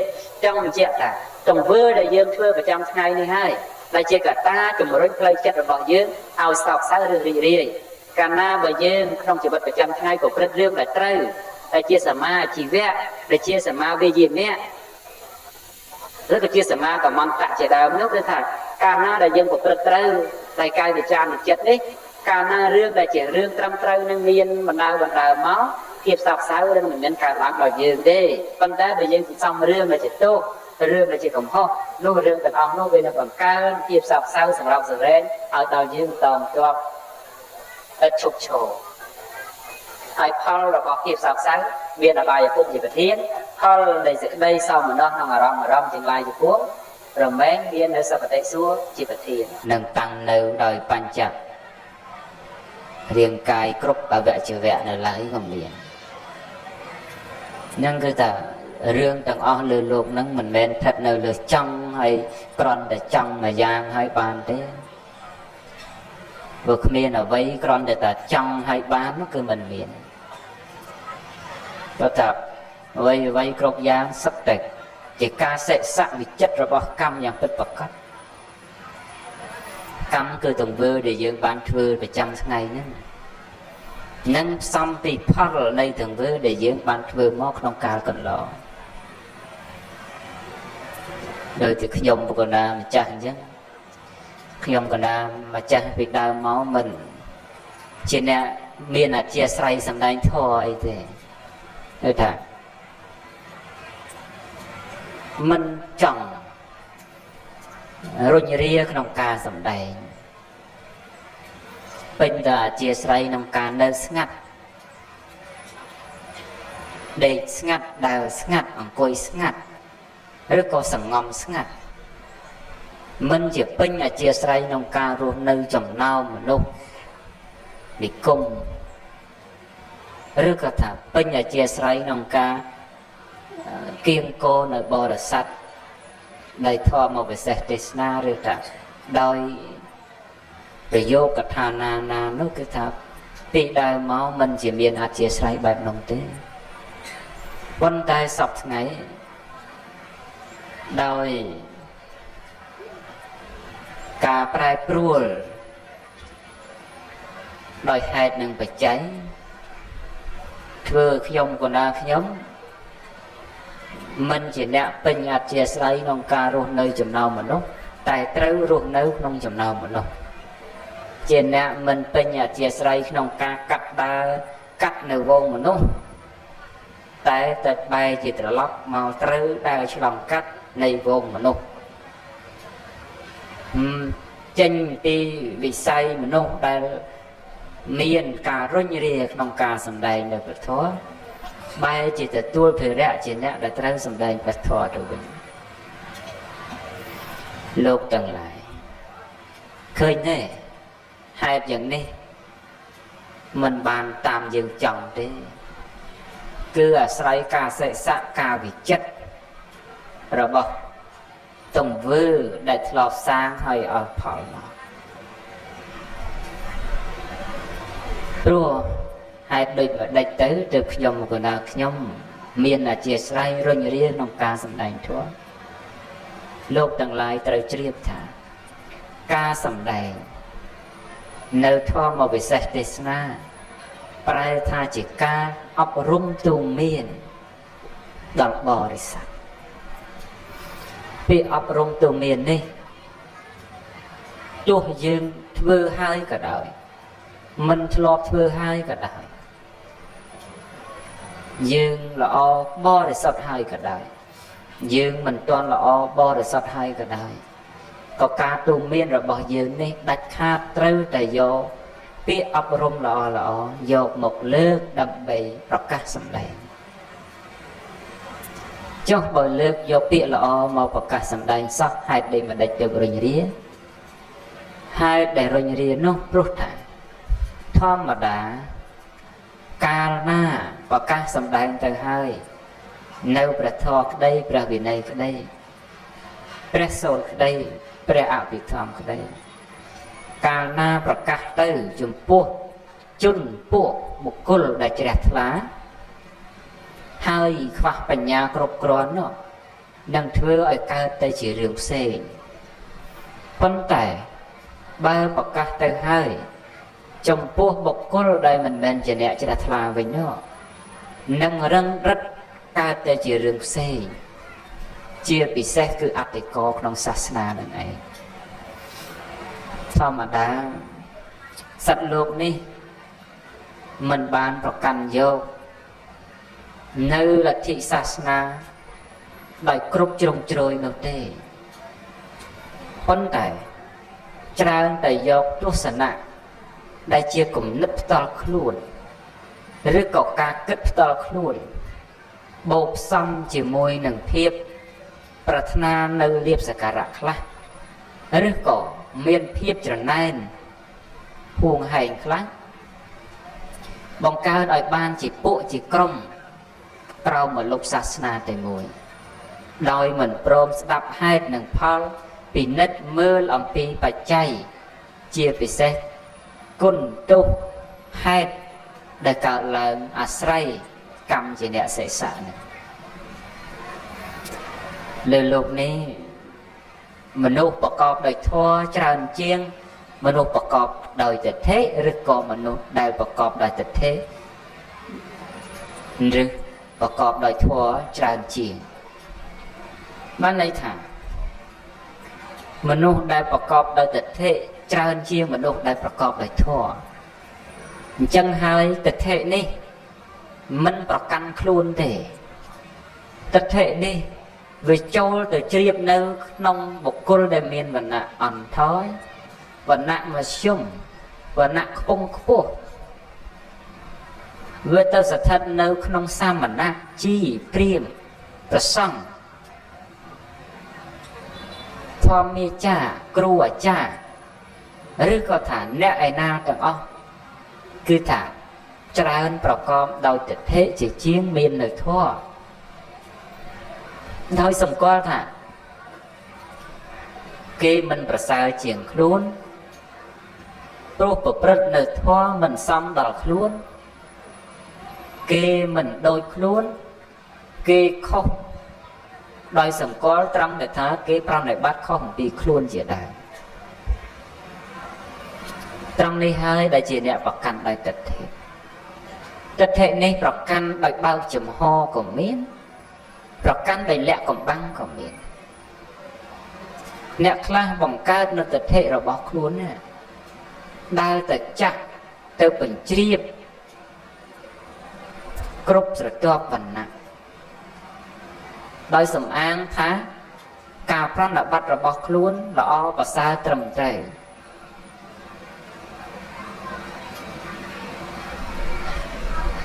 A: ចង់បញ្ជាក់ថាទង្វើដែលយើងធ្វើប្រចាំថ្ងៃនេះហើយដែលជាកត្តាជំរុញផ្លូវចិត្តរបស់យើងឲ្យសោកសៅឬរីករាយកាលណាបើយើងក្នុងជីវិតប្រចាំថ្ងៃក៏ព្រឹត្តរឿងដែលត្រូវដែលជាសមាជីវៈដែលជាសមាវិជ្ជាមៈឬក៏ជាសមាកមន្តៈជាដើមនោះគឺថាកាលណាដែលយើងប្រព្រឹត្តត្រូវតែកាយវិចារនៃចិត្តនេះកាលណារឿងដែលជារឿងត្រឹមត្រូវនឹងមានបណ្ដើមកភាពសោកសៅនឹងមិនមានកើតឡើងដល់យើងទេប៉ុន្តែបើយើងសន្សំរឿងដែលជាទោសរឿងដែលជាកំហុសនោះរឿងទាំងអស់នោះវានឹងបង្កើនភាពសោកសៅសម្រាប់សរែងឲ្យដល់យើងតជាប់ឥតឈប់ឈរហើយផលរបស់ភាពសោកសៅមានអបាយភពជាប្រធានផលនៃសេចក្តីសោមនស្សក្នុងអារម្មណ៍ទាំងឡាយជាពួករមែងមាននៅសព្តិសួរជាប្រធាននឹងតាំងនៅដោយបញ្ចរាងកាយគ្រប់អវយវៈនៅឡើយក៏មាន nhưng cứ ta riêng tầng o lừa lục nắng mình men thật nơi lừa trong hay còn để trong mà giang hay bàn thế vực miền ở vây còn để ta trong hay bán nó cứ mình miền và tập vây vây cột giang sắp tệ chỉ ca sẽ sẵn vì chất rồi bao cam nhàng bất bậc cắt cam cứ từng vơ để dương bán vơ để trăm ngày nữa nâng xong thì phát ở đây từng vơ để dương bán vơ móc trong cả cần lọ đời thì khi nhom còn là mà chẳng chứ khi nhom còn là mà chẳng việc đau máu mình trên nè miền là chia say sầm đánh thôi thì đây thà mình chẳng rồi như ria trong ca sầm đầy bên là chia say trong ca nơi ngắt để ngắt đào ngắt ở cối ngắt rất có sẵn ngầm ngắt mình chỉ bên là chia say trong ca rồi nơi chồng nào mà đâu bị cung rất có thà bên là chia say trong ca kiên cô nơi bò là sạch đây thọ một cái xe tesna rồi ta đôi rồi vô cả thà na nó cứ thà bị đai máu mình chỉ miền hạt chia sẻ bài nông tế quân tay sọc ngày đôi cả prai pruol đôi hai nâng phải cháy thưa không còn đang nhóm mình chỉ nè tình ạt chia sẻ nông ca ruột nơi chấm nào mà nó tại trâu ruột nơi nông chấm nào mà nó chỉ nè mình tình ạt chia sẻ nông ca cắt đa cắt nơi vô mà nó tại tật bay chỉ trở lóc màu trâu đa lòng cắt nơi vô mà nó chân đi bị say mà nó tại miền cả rơi như nông ca sầm đầy được thua bay chỉ từ tua về rẽ chỉ nè đã trao sầm đầy bạch thọ rồi mình lục tầng lại khơi nè hai dạng nè mình bàn tạm dừng chồng thế cứ ở say ca sẽ sạ ca vì chất rồi bọc tổng vư đại lọt sang hay ở khỏi nó rồi hai đôi ở đây tới được nhom của nào nhom miền là chia sẻ rồi riêng nông ca sầm đành chúa lục tầng lại tới triệp thả ca sầm đành nơi thọ một cái sách tesna prai tha chỉ ca ấp rung tung miền đọc bò đi sạch bị ấp rung tung miền đi chúa dương thưa hai cả đời mình lọt thưa hai cả đời dương là o bo để sắp hai cả đời dương mình toàn là o bo để sắp hai cả đời có ca tu miên rồi bỏ dương đi đặt khát trâu tại do biết ấp rung là o dột một lớp đầm bì rọc cá sầm đầy cho bởi lớp do biết là o màu bọc cá sầm đầy sắp hai để mà đặt được rồi nhỉ hai để rồi nhỉ nó rút thẳng thom mà đã ca na và ca sầm đầy từ hai nêu bạch thọ cái đây bạch vị này cái đây bạch sôi cái đây bạch ảo vị thom cái đây ca na bạch ca từ chùm pua một cô đại trẻ lá hai khoa bạch nhà cột cron nó đang thưa ở ca tây chỉ riêng xe phân tải ba bạch ca từ hai trong pua một cô đại mình bên trẻ nè trẻ lá với nó nâng răng rất ca tê chỉ riêng xe chia bị xe cứ áp để có trong sát na này sao mà đã sạch luộc đi mình bàn vào cành vô nơi là thị sát na đại cướp trồng trôi ngược tê phân tải tràn tại dọc lúc sẵn nạ đại chia cùng nấp to luôn rồi có ca kết to luôn bột xong chỉ môi nâng thiệp Pratna nơi liệp sẽ cả rạc lá rồi có miền thiệp trở nên huồng hành khá bóng cao đòi ban chỉ bộ chỉ công
B: ក្រោមមកលុបសាសនាតែមួយដោយមិនព្រមស្ដាប់ហេតុនិងផលពិនិត្យមើលអំពីបច្ច័យជាពិសេសគុណទោសហេតុដែលកើតឡើងអាស្រ័យកម្មជាអ្នកសេសៈនេះលើលោកនេះមនុស្សប្រកបដោយធម៌ច្រើនជាងមនុស្សប្រកបដោយទិដ្ឋិឬក៏មនុស្សដែលប្រកបដោយទិដ្ឋិឬប្រកបដោយធម៌ច្រើនជាងបានន័យថាមនុស្សដែលប្រកបដោយទិដ្ឋិច្រើនជាងមនុស្សដែលប្រកបដោយធម៌អញ្ចឹងហើយទិដ្ឋិនេះមិនប្រកាន់ខ្លួនទេទិដ្ឋិនេះវាចូលទៅជ្រាបនៅក្នុងបុគ្គលដែលមានវណ្ណៈអន់ថយវណ្ណៈមធ្យមវណ្ណៈខ្ពង់ខ្ពស់វាទៅស្ថិតនៅក្នុងសាមណៈជីព្រាហ្មណ៍ព្រះសង្ឃធម្មាចារ្យគ្រូអាចារ្យឬក៏ថាអ្នកឯណាទាំងអស់គឺថាច្រើនប្រកបដោយទិដ្ឋិជាជាងមាននៅធម៌ដោយសម្គាល់ថាគេមិនប្រសើរជាងខ្លួនព្រោះប្រព្រឹត្តនៅធម៌មិនសមដល់ខ្លួនគេមិនដូចខ្លួនគេខុសដោយសម្គាល់ត្រង់ដែលថាគេប្រណិប័តខុសអំពីខ្លួនជាដើមត្រង់នេះហើយដែលជាអ្នកប្រកាន់ដោយទិដ្ឋិទិដ្ឋិនេះប្រកាន់ដោយបើកចំហក៏មានប្រកាន់ដោយលាក់កំបាំងក៏មានអ្នកខ្លះបង្កើតនៅទិដ្ឋិរបស់ខ្លួនណាដើរទៅចាក់ទៅបញ្ជ្រាបគ្រប់ស្រទាប់វណ្ណៈដោយសំអាងថាការប្រណិប័តរបស់ខ្លួនល្អប្រសើរត្រឹមត្រូវ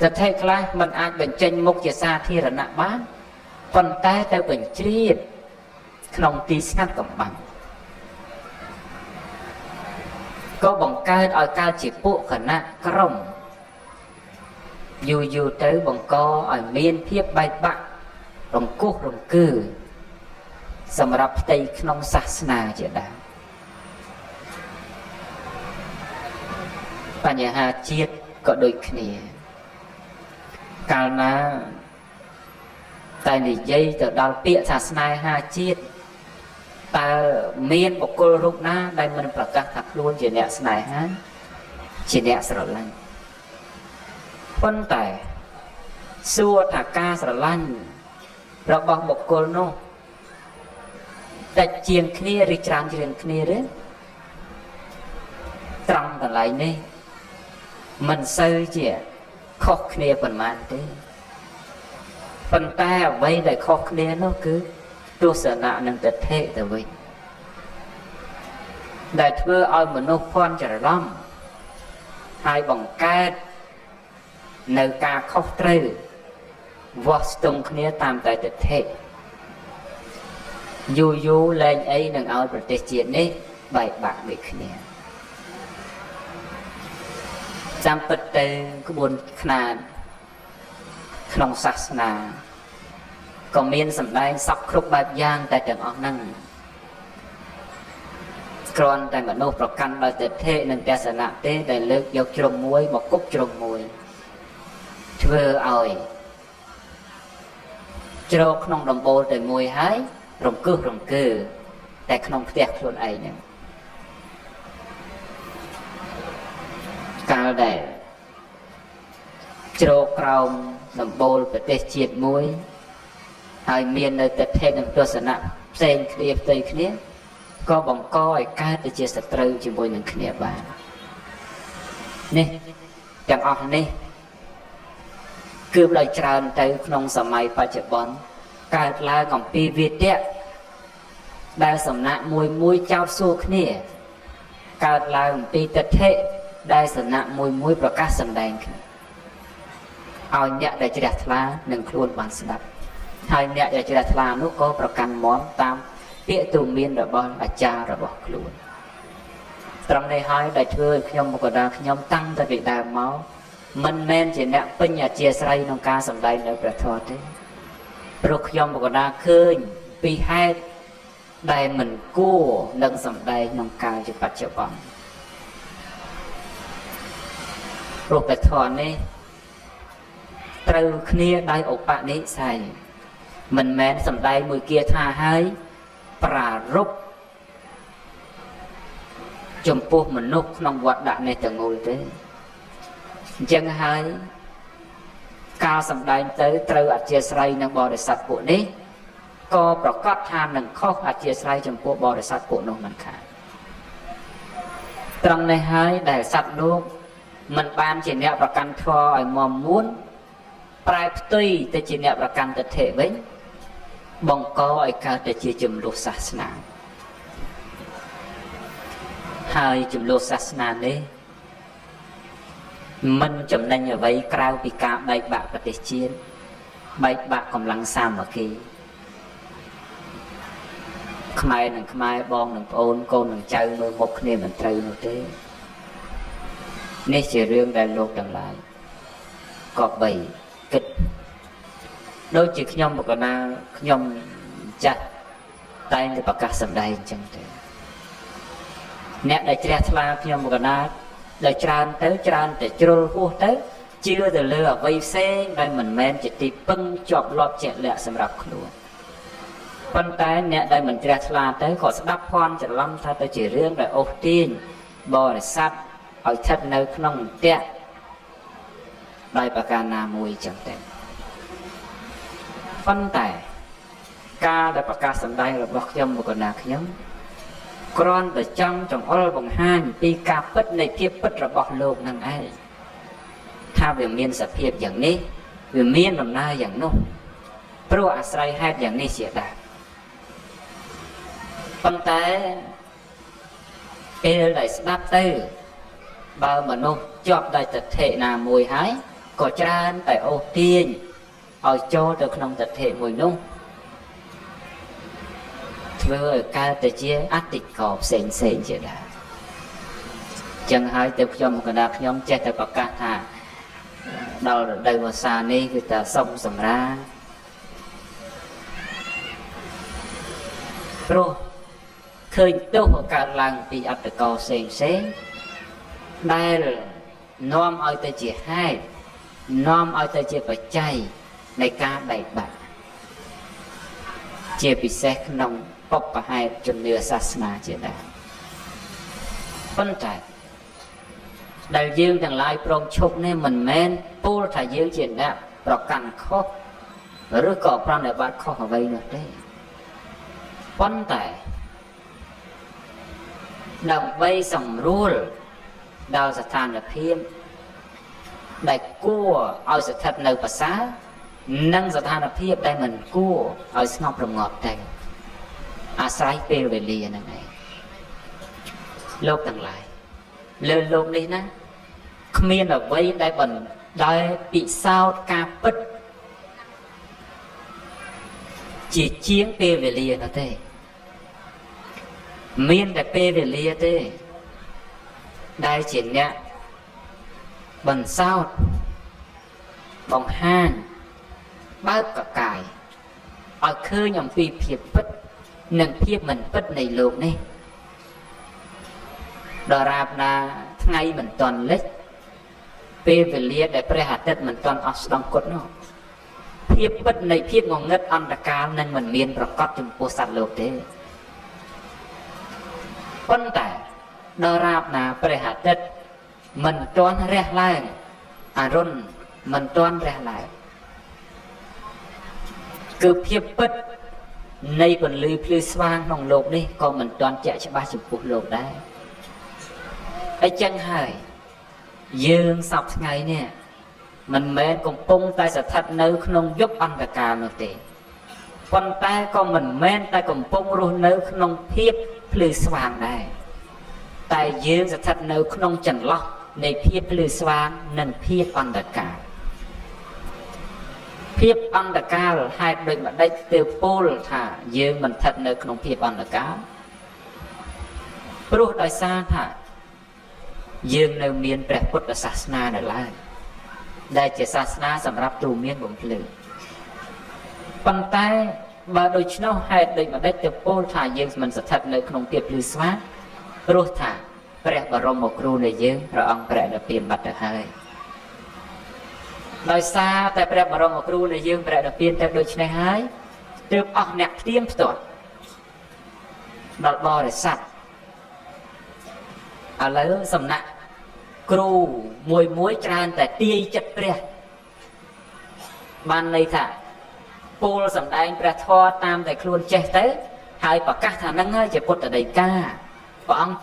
B: ទិដ្ឋិខ្លះមិនអាចបញ្ចេញមុខជាសាធារណៈបានប៉ុន្តែទៅបញ្ជ្រាបក្នុងទីស្ងាត់កំបាំងក៏បង្កើតឲ្យកើតជាពួកគណៈក្រុមយូរទៅបង្កឲ្យមានភាពបែកបាក់រង្គោះរង្គើសម្រាប់ផ្ទៃក្នុងសាសនាជាដើមបញ្ហាជាតិក៏ដូចគ្នាកាលណាតែនិយាយទៅដល់ពាក្យថាស្នេហាជាតិតើមានបុគ្គលរូបណាដែលមិនប្រកាសថាខ្លួនជាអ្នកស្នេហាជាអ្នកស្រឡាញ់ប៉ុន្តែសួរថាការស្រឡាញ់របស់បុគ្គលនោះតិចជាងគ្នាឬច្រើនជាងគ្នាទេត្រង់កន្លែងនេះមិនសូវជាខុសគ្នាប៉ុន្មានទេប៉ុន្តែអ្វីដែលខុសគ្នានោះគឺទស្សនៈនិងទិដ្ឋិទៅវិញដែលធ្វើឲ្យមនុស្សភ័ន្តច្រឡំហើយបង្កើតនៅការខុសត្រូវវាស់ស្ទង់គ្នាតាមតែទិដ្ឋិយូរលែងអីនឹងឲ្យប្រទេសជាតិនេះបែកបាក់ដូចគ្នាចាំពិតទៅក្បួនខ្នាតក្នុងសាសនាក៏មានសម្ដែងសពគ្រប់បែបយ៉ាងតែទាំងអស់ហ្នឹងគ្រាន់តែមនុស្សប្រកាន់ដោយទិដ្ឋិនិងទស្សនៈទេដែលលើកយកជ្រុងមួយមកគប់ជ្រុងមួយធ្វើឲ្យជ្រោកក្នុងដំបូលតែមួយហើយរង្គឹសរង្គើតែក្នុងផ្ទះខ្លួនឯងហ្នឹងកាលដែលជ្រោកក្រោមដំបូលប្រទេសជាតិមួយហើយមាននៅទិដ្ឋិនិងទស្សនៈផ្សេងគ្នាផ្ទៃគ្នាក៏បង្កឲ្យកើតទៅជាសត្រូវជាមួយនឹងគ្នាបាននេះទាំងអស់នេះគឺដោយច្រើនទៅក្នុងសម័យបច្ចុប្បន្នកើតឡើងអំពីវាទៈដែលសំណាក់មួយចោតសួរគ្នាកើតឡើងអំពីទិដ្ឋិដែលសំណាក់មួយប្រកាសសម្ដែងគ្នាឲ្យអ្នកដែលជ្រះថ្លានឹងខ្លួនបានស្ដាប់ហើយអ្នកដែលជ្រះថ្លានោះក៏ប្រកាន់មន់តាមពាក្យទូន្មានរបស់អាចារ្យរបស់ខ្លួនត្រង់នេះហើយដែលធ្វើឲ្យខ្ញុំមកកណ្ដាលខ្ញុំតាំងតែពីដើមមក មិនមែនជាអ្នកពេញអធិស្ឋានក្នុងការសម្ដែងនៅព្រះធម៌ទេព្រោះខ្ញុំបកណាឃើញពីហេតុដែលមិនគួរនឹងសម្ដែងក្នុងកាលជាបច្ចុប្បន្នព្រោះព្រះធម៌នេះត្រូវគ្នាដោយឧបនិស្ស័យមិនមែនសម្ដែងមួយគាថាហើយប្រារព្ធចំពោះមនុស្សក្នុងវត្តដាក់នេះទាំងមូលទេអញ្ចឹងហើយការសម្ដែងទៅត្រូវអធិស្ឋាននឹងបរិស័ទពួកនេះក៏ប្រកាសថានឹងខុសអធិស្ឋានចំពោះបរិស័ទពួកនោះមិនខានត្រង់នេះហើយដែលសត្វលោកមិនបានជាអ្នកប្រកាន់ធម៌ឲ្យមមមួនប្រែផ្ទុយទៅជាអ្នកប្រកាន់ទិដ្ឋិវិញបង្កឲ្យកើតទៅជាចំនួនសាសនាហើយចំនួនសាសនានេះមិនចំណេញអ្វីក្រៅពីការបែកបាក់ប្រទេសជាតិបែកបាក់កម្លាំងសាមគ្គីខ្មែរនឹងខ្មែរបងនឹងប្អូនកូននឹងចៅមើលមុខគ្នាមិនត្រូវនោះទេនេះជារឿងដែលលោកទាំងឡាយក៏បីគិតដូចជាខ្ញុំបកណាខ្ញុំចាស់តែងតែប្រកាសសម្ដែងអញ្ចឹងទៅអ្នកដែលជ្រះថ្លាខ្ញុំបកណាដែលច្រើនទៅជ្រុលហួសទៅជឿទៅលើអ្វីផ្សេងដែលមិនមែនជាទីពឹងជាប់លាប់ជាក់លាក់សម្រាប់ខ្លួនប៉ុន្តែអ្នកដែលមិនជ្រះថ្លាទៅក៏ស្ដាប់ភ័ន្តច្រឡំថាទៅជារឿងដែលអូសទាញបរិស័ទឲ្យស្ថិតនៅក្នុងអន្ទាក់ដោយប្រការណាមួយចឹងទៅប៉ុន្តែការដែលប្រកាសសម្ដែងរបស់ខ្ញុំមកណាខ្ញុំគ្រាន់តែចង់ចង្អុលបង្ហាញពីការពិតនៃភាពពិតរបស់លោកនឹងឯងថាវាមានសភាពយ៉ាងនេះវាមានដំណើរយ៉ាងនោះព្រោះអាស្រ័យហេតុយ៉ាងនេះជាដែរប៉ុន្តែពេលដែលស្ដាប់ទៅបើមនុស្សជាប់ដោយទិដ្ឋិណាមួយហើយក៏ច្រើនតែអូសទាញឲ្យចូលទៅក្នុងទិដ្ឋិមួយនោះធ្វើឲ្យកើតទៅជាអតិកោផ្សេងជាដែរចឹងហើយទៅខ្ញុំកណ្ដាលខ្ញុំចេះតែប្រកាសថាដល់រដូវវស្សានេះគឺតែសុំសម្រាព្រោះឃើញទោសកើតឡើងពីអតិកោផ្សេងដែលនាំឲ្យទៅជាហេតុនាំឲ្យទៅជាបច្ច័យនៃការបែកបាក់ជាពិសេសក្នុងបុព្វហេតុជំនឿសាសនាជាដែរប៉ុន្តែដែលយើងទាំងឡាយព្រមឈប់នេះមិនមែនពោលថាយើងជាអ្នកប្រកាន់ខុសឬក៏ប្រណិប័តខុសអ្វីនោះទេប៉ុន្តែដើម្បីសម្រួលដល់ស្ថានភាពដែលគួរឲ្យស្ថិតនៅប្រសើរនិងស្ថានភាពដែលមិនគួរឲ្យស្ងប់រងាប់តែអាស្រ័យពេលវេលាហ្នឹងឯងលោកទាំងឡាយលើលោកនេះណាគ្មានអ្វីដែលបណ្ដោយពិសោធន៍ការពិតជាជាងពេលវេលានោះទេមានតែពេលវេលាទេដែលជាអ្នកបន្សោតបង្ហាញបើកកកាយឲ្យឃើញអំពីភាពពិតនិងភាពមិនពិតនៃលោកនេះដរាបណាថ្ងៃមិនទាន់លិចពេលវេលាដែលព្រះអាទិត្យមិនទាន់អស់ស្ដង់គត់នោះភាពពិតនៃភាពងងឹតអន្តកាលនឹងមិនមានប្រកបចំពោះសត្វលោកទេប៉ុន្តែដរាបណាព្រះអាទិត្យមិនទាន់រះឡើងអរុណមិនទាន់រះឡើងគឺភាពពិតនៃពន្លឺភ្លឺស្វាងក្នុងលោកនេះក៏មិនទាន់ជាក់ច្បាស់ចំពោះលោកដែរអញ្ចឹងហើយយើងសពថ្ងៃនេះមិនមែនកំពុងតែស្ថិតនៅក្នុងយុគអន្តកាលនោះទេប៉ុន្តែក៏មិនមែនតែកំពុងរស់នៅក្នុងភាពភ្លឺស្វាងដែរតែយើងស្ថិតនៅក្នុងចន្លោះនៃភាពភ្លឺស្វាងនិងភាពអន្តកាលភាពអន្តកាលហេតុដូចម្ដេចទើបពោលថាយើងមិនស្ថិតនៅក្នុងភាពអន្តកាលព្រោះដោយសារថាយើងនៅមានព្រះពុទ្ធសាសនានៅឡើយ ដែលជាសាសនាសម្រាប់ទូមានបំភ្លឺប៉ុន្តែបើដូច្នោះហេតុដូចម្ដេចទៅពោលថាយើងមិនស្ថិតនៅក្នុងភាពភ្លឺស្វាងព្រោះថាព្រះបរមគ្រូនៃយើងព្រះអង្គព្រះនិព្វានបាត់ទៅហើយដោយសារតែព្រះបរមគ្រូនៃយើងព្រះនិព្វានទៅដូច្នេះហើយទើបអស់អ្នកផ្ទៀងផ្ទាត់ដល់បរិស័ទឥឡូវសំណាក់គ្រូមួយច្រើនតែទាយចិត្តព្រះបានន័យថាពោលសម្ដែងព្រះធម៌តាមតែខ្លួនចេះទៅហើយប្រកាសថានឹងហើយជាពុទ្ធដីកាព្រះអង្គ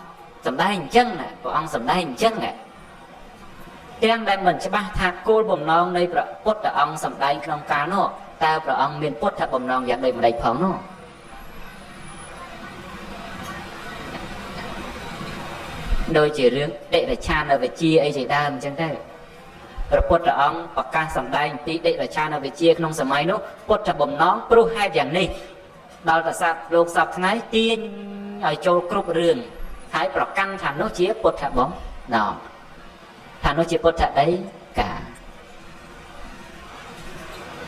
B: សម្ដែងអញ្ចឹងព្រះអង្គសម្ដែងអញ្ចឹងទាំងដែលមិនច្បាស់ថាគោលបំណងនៃព្រះពុទ្ធអង្គសម្ដែងក្នុងកាលនោះតើព្រះអង្គមានពុទ្ធបំណងយ៉ាងដូចម្ដេចផងនោះដូចជារឿងតិរច្ឆានវិជ្ជាអីជាដើមអញ្ចឹងទៅព្រះពុទ្ធអង្គប្រកាសសម្ដែងពីតិរច្ឆានវិជ្ជាក្នុងសម័យនោះពុទ្ធបំណងព្រោះហេតុយ៉ាងនេះដល់តែសត្វលោកសពថ្ងៃទាញឲ្យចូលគ្រប់រឿងហើយប្រកាន់ថានោះជាពុទ្ធបំណងថានោះជាពុទ្ធដីកា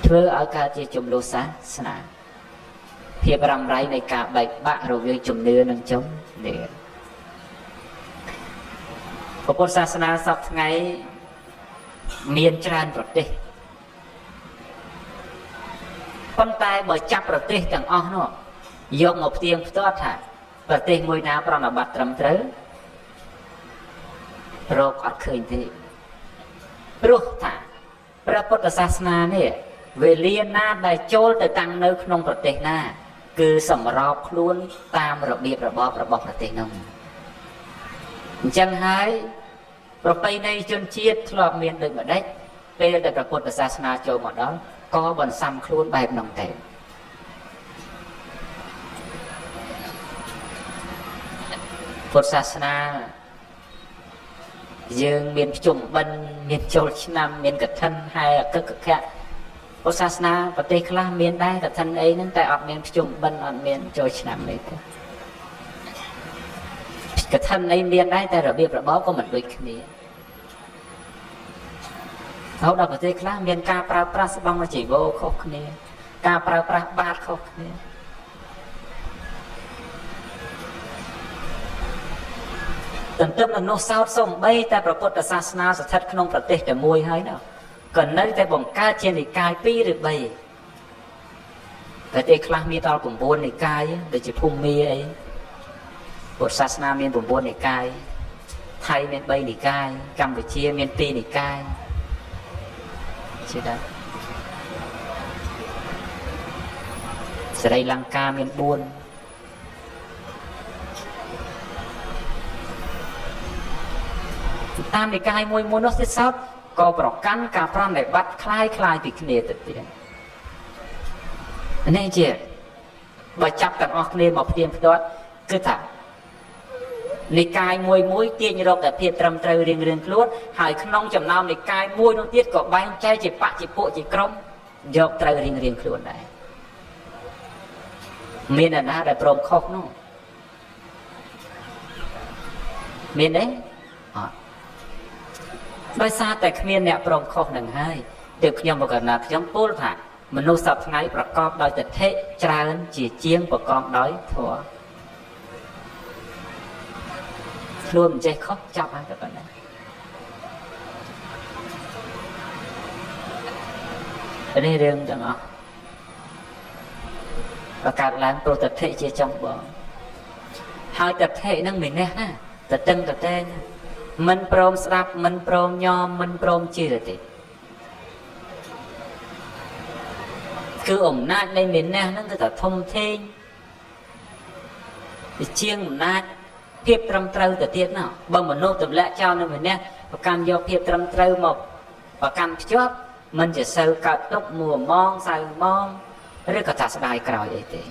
B: ធ្វើឲ្យកើតជាចំនួនសាសនាភាពរ៉ាំរ៉ៃនៃការបែកបាក់រវាងជំនឿនិងជំនឿពុទ្ធសាសនាសពថ្ងៃមានច្រើនប្រទេសប៉ុន្តែបើចាប់ប្រទេសទាំងអស់នោះយកមកផ្ទៀងផ្ទាត់ថាប្រទេសមួយណាប្រណិប័តត្រឹមត្រូវរកអត់ឃើញទេព្រោះថាព្រះពុទ្ធសាសនានេះវេលាណាដែលចូលទៅតាំងនៅក្នុងប្រទេសណាគឺសម្របខ្លួនតាមរបៀបរបបរបស់ប្រទេសនោះអញ្ចឹងហើយប្រពៃណីជនជាតិធ្លាប់មានដូចម្ដេចពេលដែលព្រះពុទ្ធសាសនាចូលមកដល់ក៏បន្សាំខ្លួនបែបនោះដែរពុទ្ធសាសនាយើងមានភ្ជុំបិណ្ឌមានចូលឆ្នាំមានកឋិនហើយអកឹកកៈពុទ្ធសាសនាប្រទេសខ្លះមានដែរកឋិនអីហ្នឹងតែអត់មានភ្ជុំបិណ្ឌអត់មានចូលឆ្នាំអីទេកឋិនអីមានដែរតែរបៀបរបបក៏មិនដូចគ្នាហើយដល់ប្រទេសខ្លះមានការប្រើប្រាស់ស្បង់ជីវរខុសគ្នាការប្រើប្រាស់បាតខុសគ្នាទន្ទឹមនឹងនោះសោតសំបីតែព្រះពុទ្ធសាសនាស្ថិតក្នុងប្រទេសតែមួយហើយណាក៏នៅតែបង្កើតជានិកាយ2ឬ3ប្រទេសខ្លះមានដល់9និកាយដូចជាភូមាអីពុទ្ធសាសនាមាន9និកាយថៃមាន3និកាយកម្ពុជាមាន2និកាយជាដែរស្រីលង្កាមាន4តាមនិកាយមួយនោះទៀតសោតក៏ប្រកាន់ការប្រណិប័តคล้ายពីគ្នាទៅទៀតនេះជាបើចាប់ទាំងអស់គ្នាមកផ្ទៀងផ្ទាត់គឺថានិកាយមួយទាញរកតែភាពត្រឹមត្រូវរៀងខ្លួនហើយក្នុងចំណោមនិកាយមួយនោះទៀតក៏បែងចែកជាបច្ចុប្បន្នជាក្រុមយកត្រូវរៀងខ្លួនដែរមានអ្នកណាដែលព្រមខុសនោះមានទេអត់ដោយសារតែគ្មានអ្នកព្រមខុសនឹងហើយទើបខ្ញុំមកកណាខ្ញុំពោលថាមនុស្សសពថ្ងៃប្រកបដោយទិដ្ឋិច្រើនជាជាងប្រកបដោយធម៌ខ្លួនមិនចេះខុសចាប់ហើយតែប៉ុណ្ណឹងនេះរឿងទាំងអស់ប្រកាសឡើងព្រោះទិដ្ឋិជាចំបងហើយទិដ្ឋិហ្នឹងមិនណេះណាតែតឹងតតែងមិនព្រមស្ដាប់មិនព្រមញោមមិនព្រមជឿទេគឺអំណាចនៃមានណេះហ្នឹងគឺថាធំធេងជាងអំណាចភាពត្រឹមត្រូវទៅទៀតណាបើមនុស្សទម្លាក់ចោលនៅម្នាក់ប្រកាន់យកភាពត្រឹមត្រូវមកប្រកាន់ភ្ជាប់មិនជាសូវកើតទុកមួម៉ងសៅម៉ងឬក៏ថាស្ដាយក្រោយអីទេ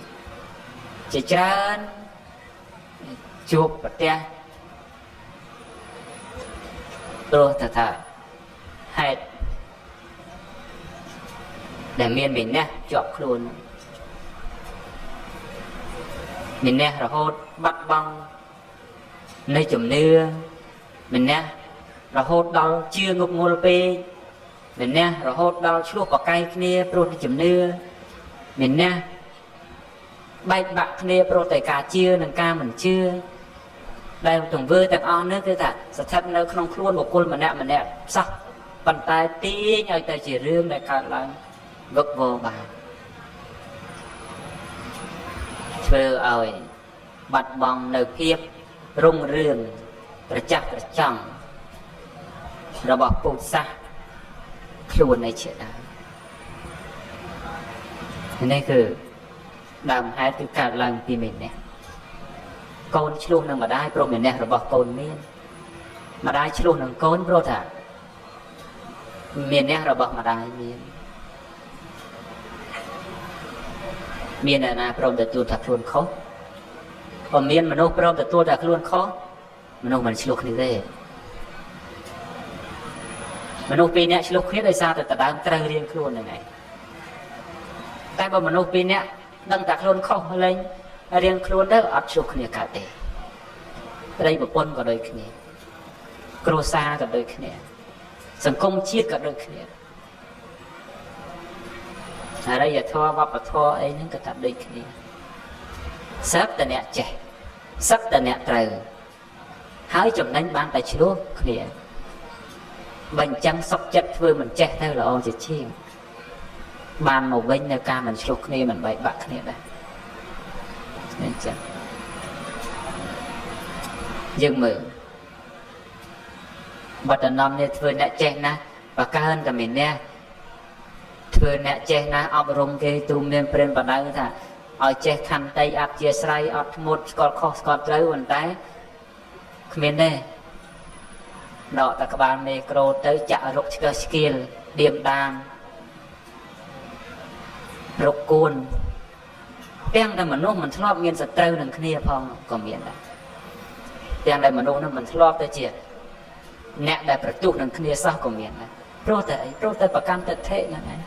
B: ជាច្រើនជួបប្រទះព្រោះថាហេតុដែលមានមានណះជាប់ខ្លួនមានណះរហូតបាត់បង់នៃជំនឿមានណះរហូតដល់ជឿងប់ងល់ពេក មានអ្នករហូតដល់ឆ្លោះបកាយគ្នាព្រោះតែជំនឿមានអ្នកបែកបាក់គ្នាព្រោះតែការជឿនិងការមិនជឿដែលទង្វើទាំងអស់នេះគឺថាស្ថិតនៅក្នុងខ្លួនបុគ្គលម្នាក់សោះប៉ុន្តែទាញឲ្យទៅជារឿងដែលកើតឡើងវឹកវរបានធ្វើឲ្យបាត់បង់នៅភាពរុងរឿងប្រចាស់ប្រចង់របស់ពុទ្ធសាសន៍ខ្លួនឯជាដើមនេះគឺដើមហេតុគឺកើតឡើងពីមេនេះកូនឆ្លោះនឹងម្ដាយព្រោះមេនេះរបស់កូនមានម្ដាយឆ្លោះនឹងកូនព្រោះថាមេនេះរបស់ម្ដាយមានអ្នកណាព្រមទទួលថាខ្លួនខុសក៏មានមនុស្សព្រមទទួលថាខ្លួនខុសមនុស្សមិនឆ្លោះគ្នាទេមនុស្សពីរនាក់ឆ្លោះគ្នាដោយសារតែដដើមត្រូវរៀងខ្លួនហ្នឹងឯងតែបើមនុស្សពីរនាក់ដឹងតែខ្លួនខុសលេងរៀងខ្លួនទៅអត់ឆ្លោះគ្នាកើតទេប្តីប្រពន្ធក៏ដូចគ្នាគ្រួសារក៏ដូចគ្នាសង្គមជាតិក៏ដូចគ្នាអរិយធម៌វប្បធម៌អីហ្នឹងក៏ថាដូចគ្នាសឹកតែអ្នកចេះសឹកតែអ្នកត្រូវហើយចំណេញបានតែឆ្លោះគ្នាបើអញ្ចឹងសុខចិត្តធ្វើមិនចេះទៅល្អជាជាងបានមកវិញនៅការមិនឆ្លោះគ្នាមិនបែកបាក់គ្នាដែរអញ្ចឹងយើងមើលបតនំនេះធ្វើអ្នកចេះណាស់បកើនតែមានអ្នកធ្វើអ្នកចេះណាស់អប់រំគេទូមានព្រានបដៅថាឲ្យចេះខន្តីអធ្យាស្រ័យអត់ធ្មត់ស្គាល់ខុសស្គាល់ត្រូវប៉ុន្តែគ្មានទេដកតែក្បាលមេក្រូទៅចាក់រុកឆ្កឹះឆ្កៀលឌៀមដាមរុកគួនទាំងតែមនុស្សមិនធ្លាប់មានសត្រូវនឹងគ្នាផងក៏មានដែរទាំងតែមនុស្សនោះមិនធ្លាប់ទៅជាអ្នកដែលប្រទុះនឹងគ្នាសោះក៏មានដែរព្រោះតែអីព្រោះតែប្រកាន់ទិដ្ឋិហ្នឹងឯង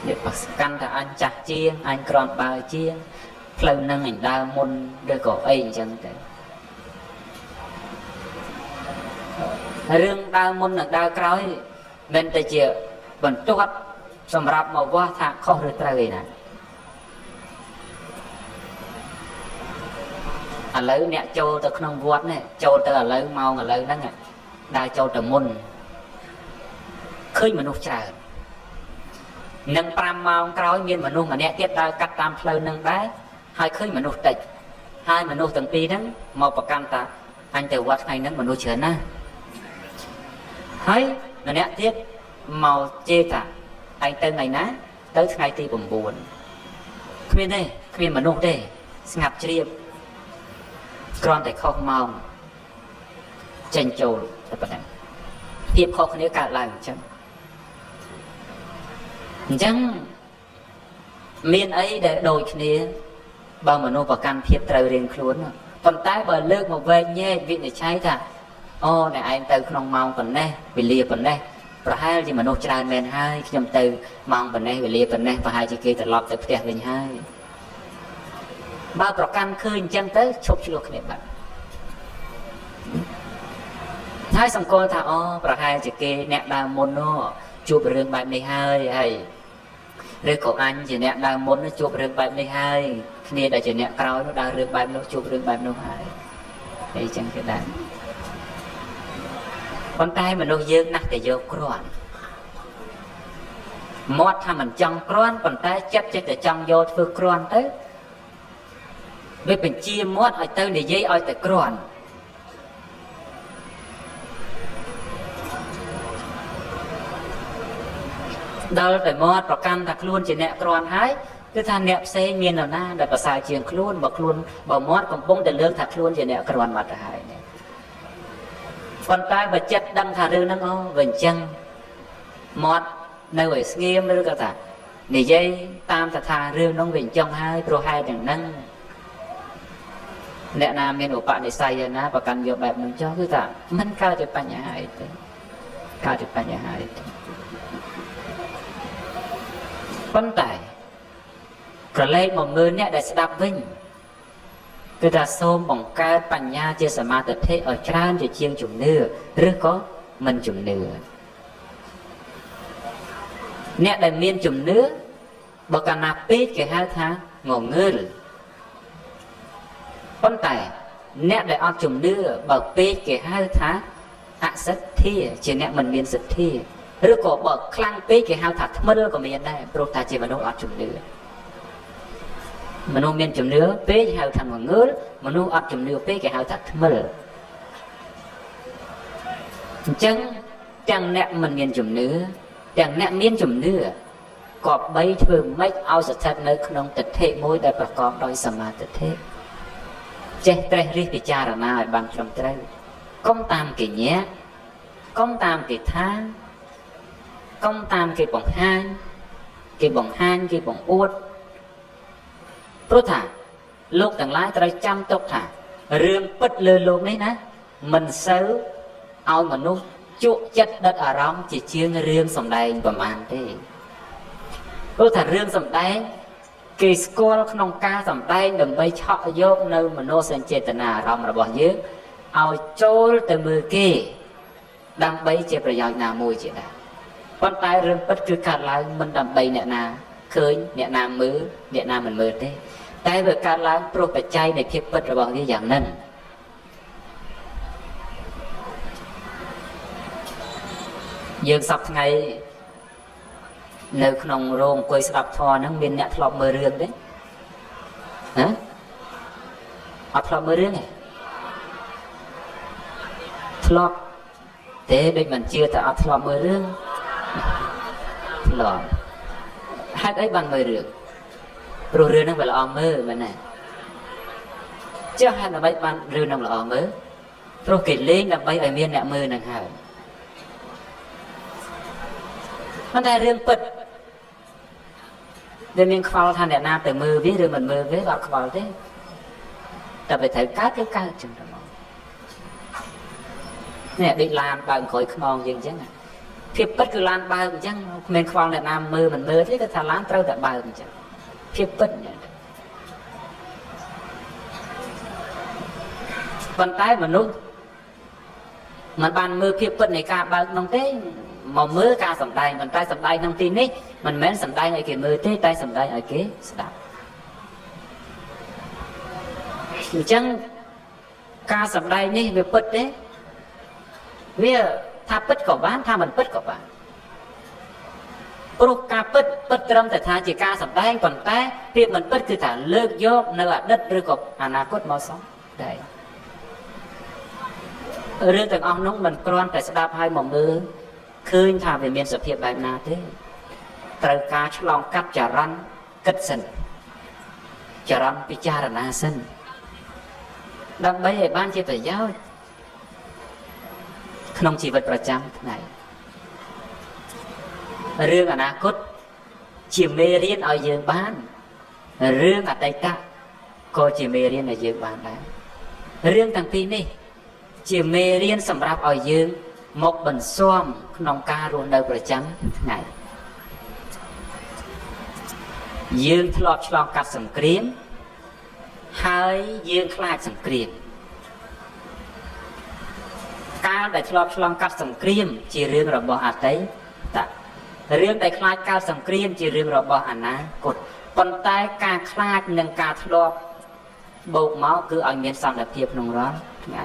B: នេះប្រកាន់តែអញចាស់ជាងអញក្រំបើជាងផ្លូវនឹងអញដើរមុនឬក៏អីអញ្ចឹងទៅរឿងដើរមុននិងដើរក្រោយមិនតែជាបន្ទាត់សម្រាប់មកវាស់ថាខុសឬត្រូវឯណាឥឡូវអ្នកចូលទៅក្នុងវត្តនេះចូលទៅឥឡូវម៉ោងឥឡូវហ្នឹងដើរចូលទៅមុនឃើញមនុស្សច្រើននឹង5ម៉ោងក្រោយមានមនុស្សម្នាក់ទៀតដើរកាត់តាមផ្លូវនឹងដែរហើយឃើញមនុស្សតិចហើយមនុស្សទាំងពីរហ្នឹងមកប្រកាន់តាអញទៅវត្តថ្ងៃហ្នឹងមនុស្សច្រើនណាស់ហើយម្នាក់ទៀតមកជេរថាឯងទៅថ្ងៃណាទៅថ្ងៃទី9គ្មានទេគ្មានមនុស្សទេស្ងាត់ជ្រាបគ្រាន់តែខុសម៉ោងចេញចូលតែប៉ុណ្ណឹងភាពខុសគ្នាកើតឡើងអញ្ចឹងមានអីដែលដូចគ្នាបើមនុស្សប្រកាន់ភាពត្រូវរៀងខ្លួនប៉ុន្តែបើលើកមកវែងញែកវិនិច្ឆ័យថាអូអ្នកឯងទៅក្នុងម៉ោងប៉ុណ្ណេះវេលាប៉ុណ្ណេះប្រហែលជាមនុស្សច្រើនមែនហើយខ្ញុំទៅម៉ោងប៉ុណ្ណេះវេលាប៉ុណ្ណេះប្រហែលជាគេត្រឡប់ទៅផ្ទះវិញហើយបើប្រកាន់ឃើញអញ្ចឹងទៅឈប់ឆ្លោះគ្នាបាត់ហើយសង្កល់ថាអូប្រហែលជាគេអ្នកដើមមុននោះជួបរឿងបែបនេះហើយឬក៏អញជាអ្នកដើមមុនជួបរឿងបែបនេះហើយគ្នាដែលជាអ្នកក្រោយនោះដើររឿងបែបនោះជួបរឿងបែបនោះហើយអីចឹងគេដែរប៉ុន្តែមនុស្សយើងណាស់តែយកគ្រាន់មាត់ថាមិនចង់គ្រាន់ប៉ុន្តែចិត្តចេះតែចង់យកធ្វើគ្រាន់ទៅវាបញ្ជាមាត់ឲ្យទៅនិយាយឲ្យតែគ្រាន់ដល់តែមាត់ប្រកាន់ថាខ្លួនជាអ្នកគ្រាន់ហើយគឺថាអ្នកផ្សេងមាននរណាដែលប្រសើរជាងខ្លួនបើមាត់កំពុងតែលើកថាខ្លួនជាអ្នកគ្រាន់បាត់ទៅហើយប៉ុន្តែបើចិត្តដឹងថារឿងហ្នឹងអូវាអញ្ចឹងមាត់នៅឲ្យស្ងៀមឬក៏ថានិយាយតាមថារឿងហ្នឹងវាអញ្ចឹងហើយព្រោះហេតុយ៉ាងហ្នឹងអ្នកណាមានឧបនិស្ស័យណាប្រកាន់យកបែបហ្នឹងចុះគឺថាមិនកើតជាបញ្ហាអីទេកើតជាបញ្ហាអីទេប៉ុន្តែក្រឡេកមកមើលអ្នកដែលស្ដាប់វិញគឺថាសូមបង្កើតបញ្ញាជាសមាធិឲ្យច្រើនជាជាងជំនឿឬក៏មិនជំនឿ អ្នកដែលមានជំនឿបើកាលណាពេកគេហៅថាងងើលប៉ុន្តែអ្នកដែលអត់ជំនឿបើពេកគេហៅថាអសទ្ធាជាអ្នកមិនមានសទ្ធាឬក៏បើខ្លាំងពេកគេហៅថាថ្មិលក៏មានដែរព្រោះថាជាមនុស្សអត់ជំនឿមនុស្សមានជំនឿពេកហៅថាងងើលមនុស្សអត់ជំនឿពេកគេហៅថាថ្មិលអញ្ចឹងទាំងអ្នកមិនមានជំនឿទាំងអ្នកមានជំនឿក៏បីធ្វើម៉េចឲ្យស្ថិតនៅក្នុងទិដ្ឋិមួយដែលប្រកបដោយសមាទិដ្ឋិចេះត្រេះរិះពិចារណាឲ្យបានត្រឹមត្រូវកុំតាមគេញាក់កុំតាមគេថាកុំតាមគេបង្ហាញគេបង្អួតព្រោះថាលោកទាំងឡាយត្រូវចាំទុកថារឿងពិតលើលោកនេះណាមិនសូវឲ្យមនុស្សជក់ចិត្តដិតអារម្មណ៍ជាជាងរឿងសម្ដែងប្រមាណទេព្រោះថារឿងសម្ដែងគេស្គាល់ក្នុងការសម្ដែងដើម្បីឆក់យកនៅមនោសញ្ចេតនាអារម្មណ៍របស់យើងឲ្យចូលទៅមើលគេដើម្បីជាប្រយោជន៍ណាមួយជាដែរប៉ុន្តែរឿងពិតគឺកើតឡើងមិនដើម្បីអ្នកណាឃើញអ្នកណាមើលអ្នកណាមិនមើលទេតែវាកើតឡើងព្រោះបច្ច័យនៃភាពពិតរបស់វាយ៉ាងហ្នឹងយើងសពថ្ងៃនៅក្នុងរោងអង្គុយស្ដាប់ធម៌ហ្នឹងមានអ្នកធ្លាប់មើលរឿងទេហ៎អត់ធ្លាប់មើលរឿងទេធ្លាប់ទេដូចមិនជឿតែអត់ធ្លាប់មើលរឿងធ្លាប់ហេតុអីបានមើលរឿងព្រោះរឿងហ្នឹងវាល្អមើលមែនទេចុះហេតុអ្វីបានរឿងហ្នឹងល្អមើលព្រោះគេលេងដើម្បីឲ្យមានអ្នកមើលហ្នឹងហើយប៉ុន្តែរឿងពិតដែលមានខ្វល់ថាអ្នកណាទៅមើលវាឬមិនមើលវាអត់ខ្វល់ទេតែបើត្រូវកើតគឺកើតចឹងទៅមកនេះដូចឡានបើកក្រោយខ្នងយើងអញ្ចឹងភាពពិតគឺឡានបើកអញ្ចឹងគ្មានខ្វល់អ្នកណាមើលមិនមើលទេគឺថាឡានត្រូវតែបើកអញ្ចឹងភាពពិតប៉ុន្តែមនុស្សមិនបានមើលភាពពិតនៃការបើកនោះទេមកមើលការសម្ដែងប៉ុន្តែសម្ដែងក្នុងទីនេះមិនមែនសម្ដែងឲ្យគេមើលទេតែសម្ដែងឲ្យគេស្ដាប់អញ្ចឹងការសម្ដែងនេះវាពិតទេវាថាពិតក៏បានថាមិនពិតក៏បានព្រោះការពិតត្រឹមតែថាជាការសម្ដែងប៉ុន្តែភាពមិនពិតគឺថាលើកយកនៅអតីតឬក៏អនាគតមកសោះដែររឿងទាំងអស់នោះមិនគ្រាន់តែស្ដាប់ហើយមកមើលឃើញថាវាមានសភាពបែបណាទេត្រូវការឆ្លងកាត់ចរន្តគិតសិនចរន្តពិចារណាសិនដើម្បីឲ្យបានជាប្រយោជន៍ក្នុងជីវិតប្រចាំថ្ងៃរឿងអនាគតជាមេរៀនឲ្យយើងបានរឿងអតីតក៏ជាមេរៀនឲ្យយើងបានដែររឿងទាំងពីរនេះជាមេរៀនសម្រាប់ឲ្យយើងមកបន្ស៊ាំក្នុងការរស់នៅប្រចាំថ្ងៃយើងធ្លាប់ឆ្លងកាត់សង្គ្រាមហើយយើងខ្លាចសង្គ្រាមកាលដែលធ្លាប់ឆ្លងកាត់សង្គ្រាមជារឿងរបស់អតីតរឿងដែលខ្លាចកើតសង្គ្រាមជារឿងរបស់អនាគតប៉ុន្តែការខ្លាចនិងការធ្លាប់បូកមកគឺឲ្យមានសន្តិភាពក្នុងរាល់ថ្ងៃ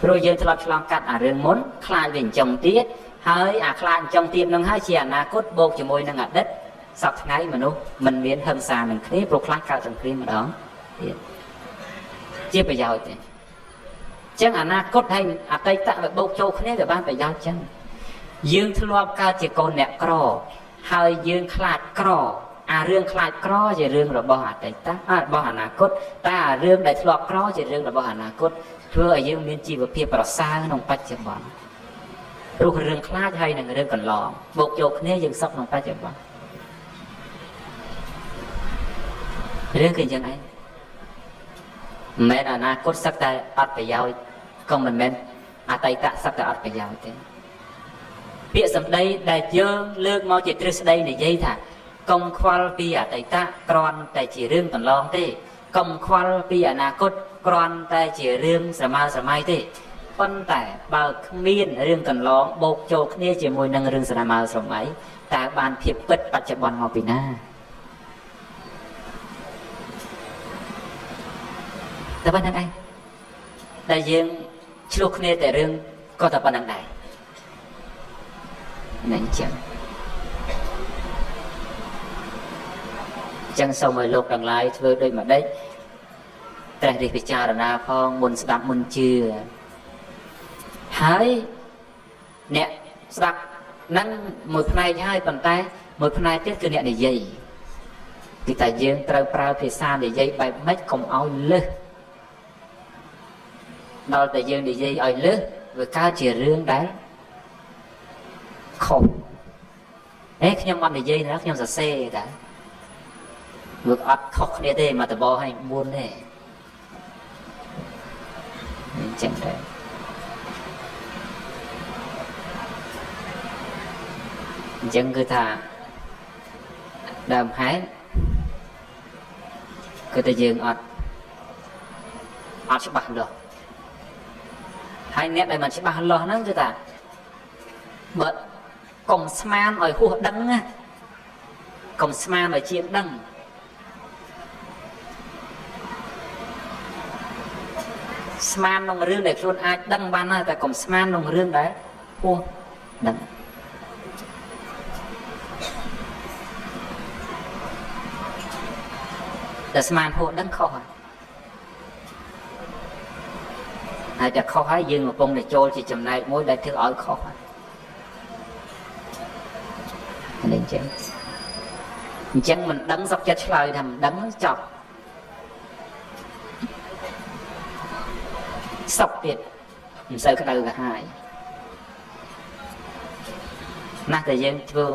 B: ព្រោះយើងធ្លាប់ឆ្លងកាត់អារឿងមុនខ្លាចវាអញ្ចឹងទៀតហើយអាខ្លាចអញ្ចឹងទៀតនឹងហើយជាអនាគតបូកជាមួយនឹងអតីតសប្តាហ៍ថ្ងៃមនុស្សមិនមានហិង្សានឹងគ្នាព្រោះខ្លាចកើតសង្គ្រាមម្ដងទៀតជាប្រយោជន៍ទេចឹងអនាគតហើយអតីតវាបូកចូលគ្នាវាបានប្រយោជន៍ចឹងយើងធ្លាប់កើតជាកូនអ្នកក្រហើយយើងខ្លាចក្រអារឿងខ្លាចក្រជារឿងរបស់អតីតរបស់អនាគតតែអារឿងដែលធ្លាប់ក្រជារឿងរបស់អនាគតធ្វើឲ្យយើងមានជីវភាពប្រសើរក្នុងបច្ចុប្បន្នព្រោះរឿងខ្លាចហើយនឹងរឿងកន្លងបូកចូលគ្នាយើងសុខក្នុងបច្ចុប្បន្នរឿងគឺយ៉ាងឯងមិនមែនអនាគតសឹកតែអត់ប្រយោជន៍ក៏មិនមែនអតីតសឹកតែអត់ប្រយោជន៍ទេពាក្យសម្ដីដែលយើងលើកមកជាទ្រឹស្ដីនិយាយថាកុំខ្វល់ពីអតីតគ្រាន់តែជារឿងកន្លងទេកុំខ្វល់ពីអនាគតគ្រាន់តែជារឿងស្រមើស្រមៃទេ ប៉ុន្តែបើគ្មានរឿងកន្លងបោកចូលគ្នាជាមួយនឹងរឿងស្នាមស្រមៃតើបានភាពពិតបច្ចុប្បន្នមកពីណាតែប៉ុណ្្នឹងឯងតែយើងឆ្លោះគ្នាតែរឿងក៏តែប៉ុណ្្នឹងដែរនឹងចឹងសូមឲ្យលោកទាំងឡាយធ្វើដូចម្ដេចត្រេះរិះពិចារណាផងមុនស្ដាប់មុនជឿហើយអ្នកស្ដាប់ហ្នឹងមួយផ្នែកហើយប៉ុន្តែមួយផ្នែកទៀតគឺអ្នកនិយាយគឺតែយើងត្រូវប្រើភាសានិយាយបែបម៉េចកុំឲ្យលើសដល់តែយើងនិយាយឲ្យលើសវាកើតជារឿងដែលខុសខ្ញុំអត់និយាយណាខ្ញុំសរសេរតែវាអត់ខុសគ្នាទេមកតបឲ្យ4ទេអញ្ចឹងដែរអញ្ចឹងគឺថាដើមហេតុគឺតែយើងអត់ច្បាស់លាស់ហើយអ្នកដែលមិនច្បាស់លាស់ហ្នឹងគឺថាបើកុំស្មានឲ្យហួសដឹងណាកុំស្មានឲ្យជាដឹងស្មានក្នុងរឿងដែលខ្លួនអាចដឹងបានណាតែកុំស្មានក្នុងរឿងដែលហួសដឹងតែស្មានហួសដឹងខុសហើយតែខុសហើយយើងកំពុងតែចូលជាចំណែកមួយដែលធ្វើឲ្យខុសហើយអញ្ចឹងមិនដឹងសុខចិត្តឆ្លើយថាមិនដឹងចប់សុខទៀតមិនសូវក្តៅកាហាយណាស់តែយើងធ្វើ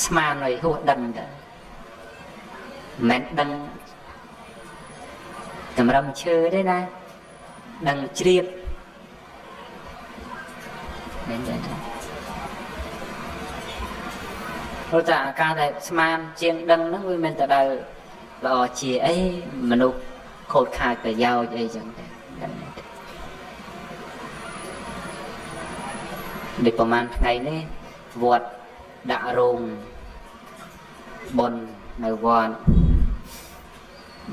B: ស្មានឲ្យហួសដឹងទៅមិនដឹងតម្រឹមឈើទេណាដឹងជ្រាបមែនទេព្រោះតែអាការដែលស្មានជាងដឹងហ្នឹងវាមិនទៅដល់ល្អជាអីមនុស្សខូចខាតប្រយោជន៍អីចឹងទេដូចប្រហែលថ្ងៃនេះវត្តដាក់រោងបុណ្យនៅវត្ត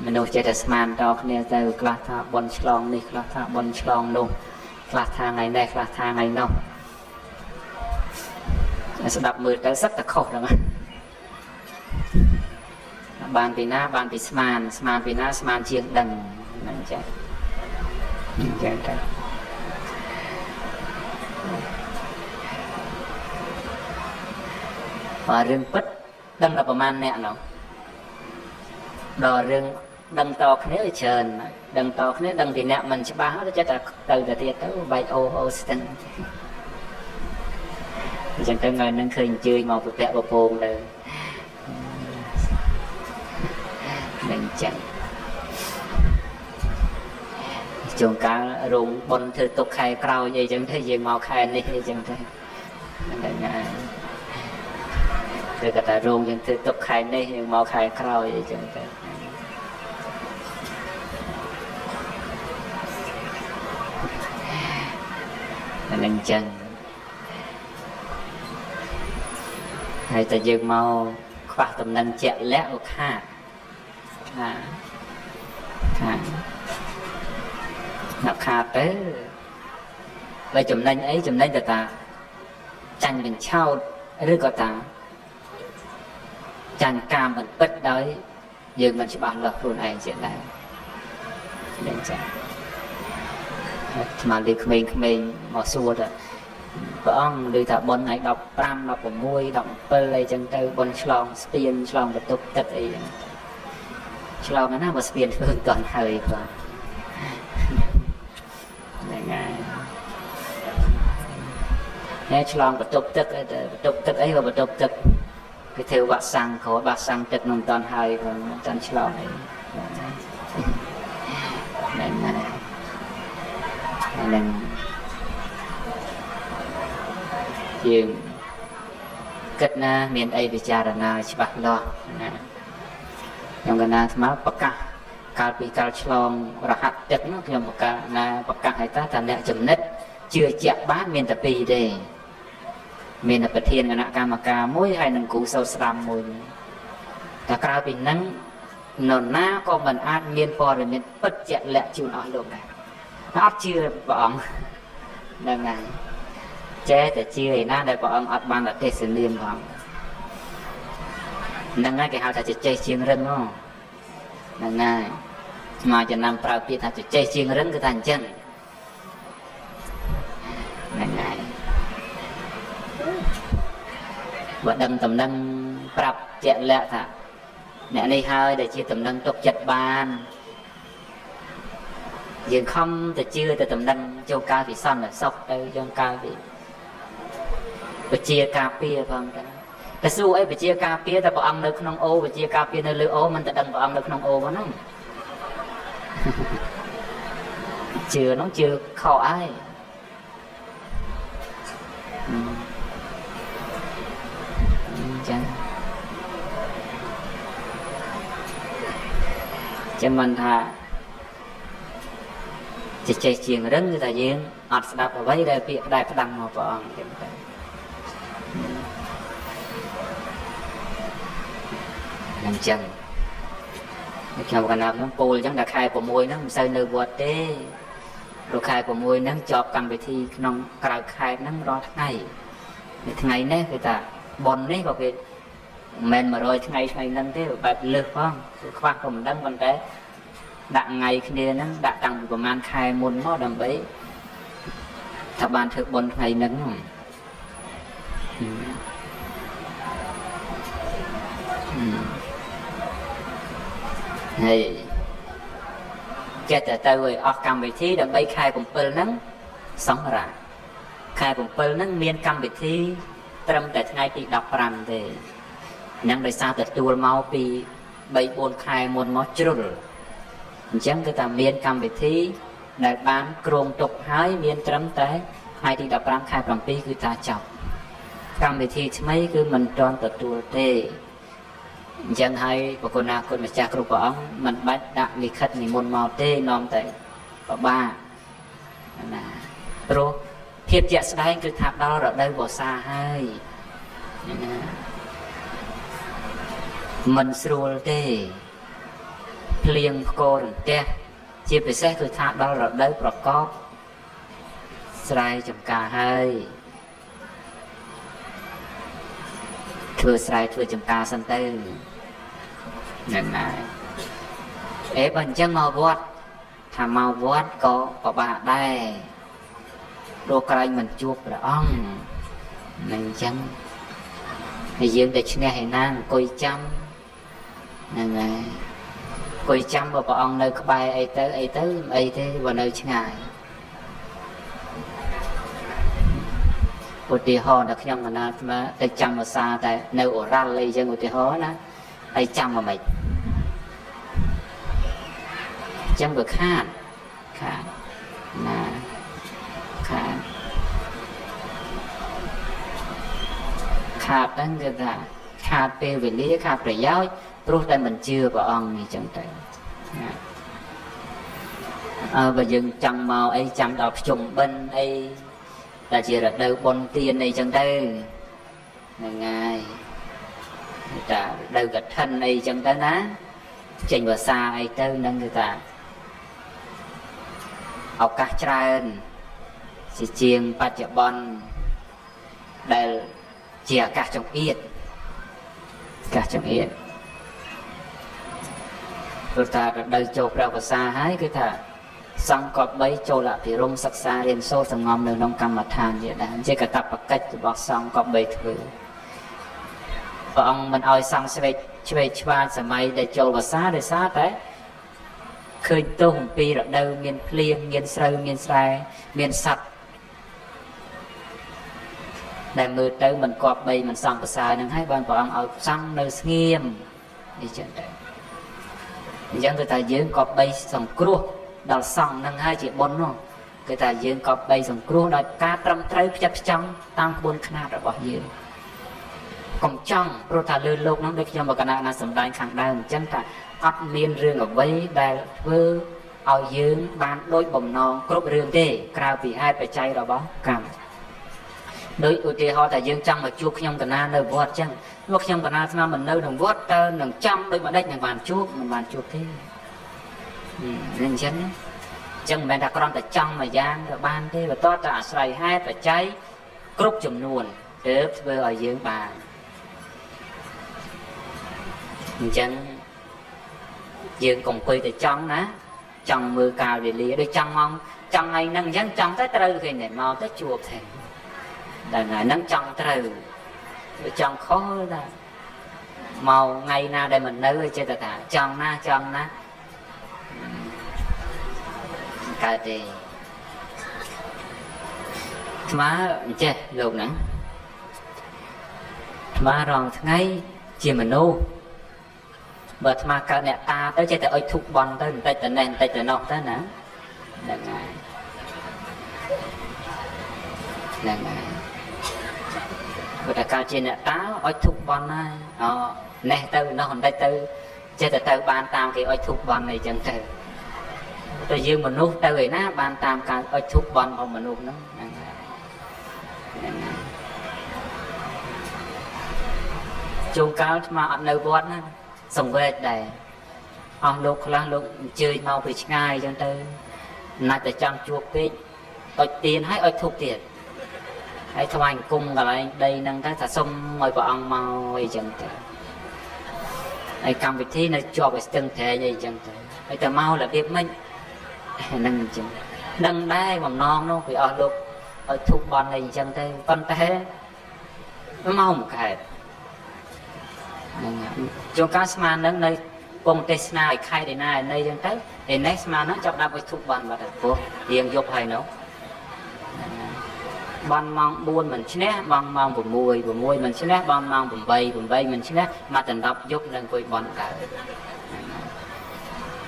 B: មនុស្សចេះតែស្មានតគ្នាទៅខ្លះថាបុណ្យឆ្លងនេះខ្លះថាបុណ្យឆ្លងនោះខ្លះថាថ្ងៃនេះខ្លះថាថ្ងៃនោះស្ដាប់មើលទៅសឹកតែខុសហ្នឹងបានពីណាបានពីស្មានពីណាស្មានជាងដឹងហ្នឹងចា៎ទៅបើរឿងពិតដឹងតែប្រហែលអ្នកនោះដល់រឿងដឹងតគ្នាច្រើនដឹងតគ្នាដឹងពីអ្នកមិនច្បាស់ទៅចេះតែទៅទៀតទៅបែកអូស្ទឹងអញ្ចឹងទៅថ្ងៃហ្នឹងឃើញអញ្ជើញមកប្រពាក់បពងទៅមិនចឹងជួនកាលរោងបុណ្យធ្វើទុកខែក្រោយអីចឹងទៅយើងមកខែនេះអីចឹងទៅហ្នឹងហើយគឺថារោងយើងធ្វើទុកខែនេះយើងមកខែក្រោយអីចឹងទៅហ្នឹងចឹងហើយតែយើងមកខ្វះតំណែងជាក់លាក់អូខាតណាប់ខាតទៅបើចំណេញអីចំណេញតែតាចាញ់កញ្ឆោតឬក៏តាចាញ់កាមមិនពិតដោយយើងមិនច្បាស់លាស់ខ្លួនឯងជាដែរហ្នឹងចា៎ស្មានលើក្មេងៗមកសួរថាព្រះអង្គឮថាបុណ្យថ្ងៃ15 16 17អីចឹងទៅបុណ្យឆ្លងស្ពានឆ្លងបន្ទប់ទឹកអីចឹងឆ្លងណាបើស្ពានធ្វើមិនទាន់ហើយបាទហ្នឹងហើយឆ្លងបន្ទប់ទឹកបន្ទប់ទឹកអីក៏បន្ទប់ទឹកគេធ្វើវាក់សាំងក្រោយវាក់សាំងទឹកមិនទាន់ហើយក៏មិនទាន់ឆ្លងអីហ្នឹងហ្នឹងយើងគិតណាមានអីពិចារណាច្បាស់លាស់ណាខ្ញុំកណាអាត្មាប្រកាស កាលពីកាលឆ្លងរហ័សទឹកនោះខ្ញុំប្រកាសឲ្យថាអ្នកចំណិតជឿជាក់បានមានតែពីរទេមានតែប្រធានគណៈកម្មការមួយហើយនឹងគ្រូសូត្រស្ដាំមួយតែក្រៅពីហ្នឹងនរណាក៏មិនអាចមានព័ត៌មានពិតជាក់លាក់ជូនអស់លោកដែរអត់ជឿព្រះអង្គហ្នឹងហើយចេះតែជឿឯណាដែលព្រះអង្គអត់បានទេសនាមផងហ្នឹងហើយគេហៅថាចេះជាងរឹងហ្នឹងហើយស្មាចំណាំប្រើពាក្យថាចេះជាងរឹងគឺថាអញ្ចឹងហ្នឹងហើយបើដឹងតំណែងប្រាប់ជាក់លាក់ថាអ្នកនេះហើយដែលជាតំណែងទុកចិត្តបានយើងខំទៅជឿទៅតំណែងចូលកាលពីសន្តិសុខទៅចូលកាលពីបជាការពារផងតែសួរអីបជាការពារតែព្រះអង្គនៅក្នុងអូបជាការពារនៅលើអូមិនតែដឹងព្រះអង្គនៅក្នុងអូហ្នឹងជឿនោះជឿខុសអីចឹងចាំមិនថាចេះជាងរឹងគឺថាយើងអត់ស្ដាប់អ្វីដែលពាក្យផ្ដែផ្ដាំមកព្រះអង្គចឹងទៅអញ្ចឹងខ្ញុំកណ្ដាប់ហ្នឹងពោលអញ្ចឹងដល់ខែ6ហ្នឹងមិនសូវនៅវត្តទេព្រោះខែ6ហ្នឹងជាប់កម្មវិធីក្នុងក្រៅខែហ្នឹងរាល់ថ្ងៃថ្ងៃនេះគឺថាប៉ុននេះក៏គេមិនមែន100ថ្ងៃហ្នឹងទេបែបលើសផងគឺខ្វះក៏មិនដឹងប៉ុន្តែដាក់ថ្ងៃគ្នាហ្នឹងដាក់តាំងពីប្រហែលខែមុនមកដើម្បីថាបានធ្វើប៉ុនថ្ងៃហ្នឹងហើយចេះតែទៅឲ្យអស់កម្មវិធីដើម្បីខែ7ហ្នឹងសង្ឃរាខែ7ហ្នឹងមានកម្មវិធីត្រឹមតែថ្ងៃទី15ទេហ្នឹងដោយសារទទួលមកពី3-4ខែមុនមកជ្រុលអញ្ចឹងគឺថាមានកម្មវិធីដែលបានគ្រោងទុកហើយមានត្រឹមតែថ្ងៃទី15ខែ7គឺថាចប់កម្មវិធីថ្មីគឺមិនទាន់ទទួលទេអញ្ចឹងហើយបកណាគុណម្ចាស់គ្រប់ព្រះអង្គមិនបាច់ដាក់លិខិតនិមន្តមកទេនាំតែបបាណាព្រោះភាពជាក់ស្ដែងគឺថាដល់រដូវវស្សាហើយណាមិនស្រួលទេភ្លៀងផ្គររន្ទះជាពិសេសគឺថាដល់រដូវប្រកបស្រែចម្ការហើយធ្វើស្រែធ្វើចម្ការសិនទៅហ្នឹងហើយបើអញ្ចឹងមកវត្តថាមកវត្តក៏ពិបាកដែរព្រោះក្រែងមិនជួបព្រះអង្គនឹងអញ្ចឹងហើយយើងតែឈ្នះឯណាអង្គុយចាំហ្នឹងហើយអង្គុយចាំបើព្រះអង្គនៅក្បែរអីទៅអីទេបើនៅឆ្ងាយឧទាហរណ៍ដល់ខ្ញុំកណាស្មើទៅចាំភាសាតែនៅអូរ៉ាល់អីចឹងឧទាហរណ៍ណាហើយចាំមកមិនចឹងវាខាតណាខាតហ្នឹងគឺថាខាតពេលវេលាខាតប្រយោជន៍ព្រោះតែមិនជឿព្រះអង្គនេះចឹងទៅបើយើងចង់មកអីចាំដល់ភ្ជុំបិណ្ឌអីដែលជារដូវបុណ្យទានអីចឹងទៅហ្នឹងហើយតែរដូវកឋិនអីចឹងទៅណាចេញភាសាអីទៅនឹងគឺថាឱកាសច្រើនជាជាងបច្ចុប្បន្នដែលជាអាកាសចង្អៀតព្រោះថារដូវចូលព្រះភាសាហើយគឺថាសង្ឃក៏3ចូលអភិរមសិក្សារៀនសូត្រសង្ងំនៅក្នុងកម្មដ្ឋានជាដែរជាកាតព្វកិច្ចរបស់សង្ឃក៏3ធ្វើព្រះអង្គមិនអោយសង្ឃឆ្វេងឆ្វាតសម័យដែលចូលភាសាដោយសារតែឃើញទោសអំពីរដូវមានភ្លៀងមានស្រូវមានស្រែមានសត្វដែលមើលទៅមិនគប្បីមិនសង្ឃភាសានឹងហើយបានព្រះអង្គឲ្យសង្ឃនៅស្ងៀមនេះចឹងទៅអញ្ចឹងគឺថាយើងគប្បីសង្គ្រោះដល់សង្ឃនឹងហើយជាបុណ្យនោះគឺថាយើងគប្បីសង្គ្រោះដោយការត្រឹមត្រូវផ្ចិតផ្ចង់តាមក្បួនខ្នាតរបស់យើង កុំចង់ព្រោះថាលើលោកហ្នឹងដូចខ្ញុំបកណាណាសម្ដែងខាងដើមអញ្ចឹងថាអត់មានរឿងអ្វីដែលធ្វើឲ្យយើងបានដូចបំណងគ្រប់រឿងទេក្រៅពីហេតុបច្ច័យរបស់កម្មដោយឧទាហរណ៍ថាយើងចង់មកជួបខ្ញុំកណានៅវត្តអញ្ចឹងមកខ្ញុំកណាស្មានមិននៅក្នុងវត្តតើនឹងចង់ដូចម្ដេចនឹងបានជួបមិនបានជួបទេអញ្ចឹងមិនមែនថាគ្រាន់តែចង់មួយយ៉ាងទៅបានទេបន្ទាប់តែអាស្រ័យហេតុបច្ច័យគ្រប់ចំនួនទើបធ្វើឲ្យយើងបានអញ្ចឹងយើងកុំអង្គុយតែចង់ណាចង់មើលកាលវេលាដូចចង់មកចង់ថ្ងៃហ្នឹងអញ្ចឹងចង់ទៅត្រូវគេនេះមកទៅជួបទេដល់ថ្ងៃហ្នឹងចង់ត្រូវចង់ខុសដែរមកថ្ងៃណាដែលមិននៅចេះតែថាចង់ណាកើតទេស្មាអញ្ចេះលោកហ្នឹងស្មារងថ្ងៃជាមនុស្សបើអាត្មាកើតអ្នកតាទៅចេះតែអុជធូបបន់ទៅបន្តិចទៅនេះបន្តិចទៅនោះទៅណាហ្នឹងហើយបើតែកើតជាអ្នកតាអុជធូបបន់ហើយនេះទៅនោះបន្តិចទៅចេះតែទៅបានតាមគេអុជធូបបន់អីចឹងទៅតែយើងមនុស្សទៅឯណាបានតាមការអុជធូបបន់របស់មនុស្សហ្នឹងជួនកាលអាត្មាអត់នៅវត្តណាសង្វេគដែរអស់លោកខ្លះលោកអញ្ជើញមកពីឆ្ងាយអញ្ចឹងទៅណាស់តែចង់ជួបពេកអុជទៀនហើយអុជធូបទៀតហើយថ្វាយអង្គមកន្លែងដីហ្នឹងទៅថាសុំឲ្យព្រះអង្គមកអីចឹងទៅហើយកម្មវិធីនៅជាប់ឲ្យស្ទឹងត្រែងអីចឹងទៅហើយតែមករបៀបម៉េចហ្នឹងអញ្ចឹងដឹងដែរបំណងនោះពីអស់លោកឲ្យធូបបន់អីចឹងទៅប៉ុន្តែមកមិនខែជួនកាលស្មាននឹងនៅពងទេសនាឲ្យខែឯណាឯណីចឹងទៅឯនេះស្មាននឹងចាប់ដាក់ឲ្យធូបបន់បាត់ហើយព្រោះរៀងយប់ហើយនោះបន់ម៉ោង4មិនឈ្នះបងម៉ោង6មិនឈ្នះបងម៉ោង8មិនឈ្នះមកដណ្ដប់យប់នឹងអង្គុយបន់កើត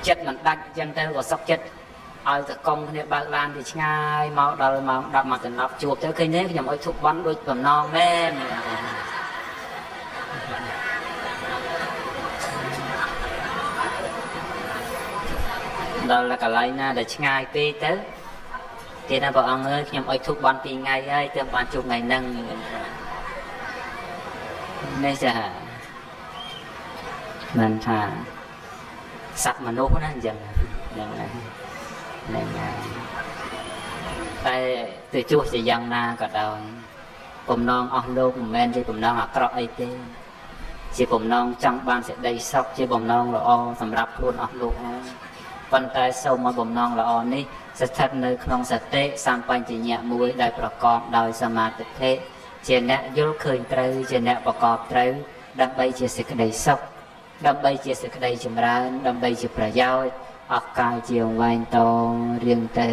B: ចិត្តមិនដាច់ចឹងទៅក៏សុខចិត្តឲ្យតកុំគ្នាបើកឡានពីឆ្ងាយមកដល់ម៉ោង10មកដណ្ដប់ជួបទៅឃើញទេខ្ញុំឲ្យធូបបន់ដូចបំណងមែនដល់កន្លែងណាដែលឆ្ងាយពេកទៅគេថាព្រះអង្គអើយខ្ញុំឲ្យធូបបន់2ថ្ងៃហើយទើបបានជួបថ្ងៃហ្នឹងនេះចាមិនថាសត្វមនុស្សណាអញ្ចឹងហ្នឹងហើយតែទៅជួសជាយ៉ាងណាក៏ដោយបំណងអស់លោកមិនមែនជាបំណងអាក្រក់អីទេជាបំណងចង់បានសេចក្តីសុខជាបំណងល្អសម្រាប់ខ្លួនអស់លោកហើយប៉ុន្តែសូមឲ្យបំណងល្អនេះស្ថិតនៅក្នុងសតិសម្បញ្ញៈមួយដែលប្រកបដោយសមាធិជាអ្នកយល់ឃើញត្រូវជាអ្នកប្រកបត្រូវដើម្បីជាសេចក្តីសុខដើម្បីជាសេចក្តីចម្រើនដើម្បីជាប្រយោជន៍អស់កាលជាវែងតរៀងទៅ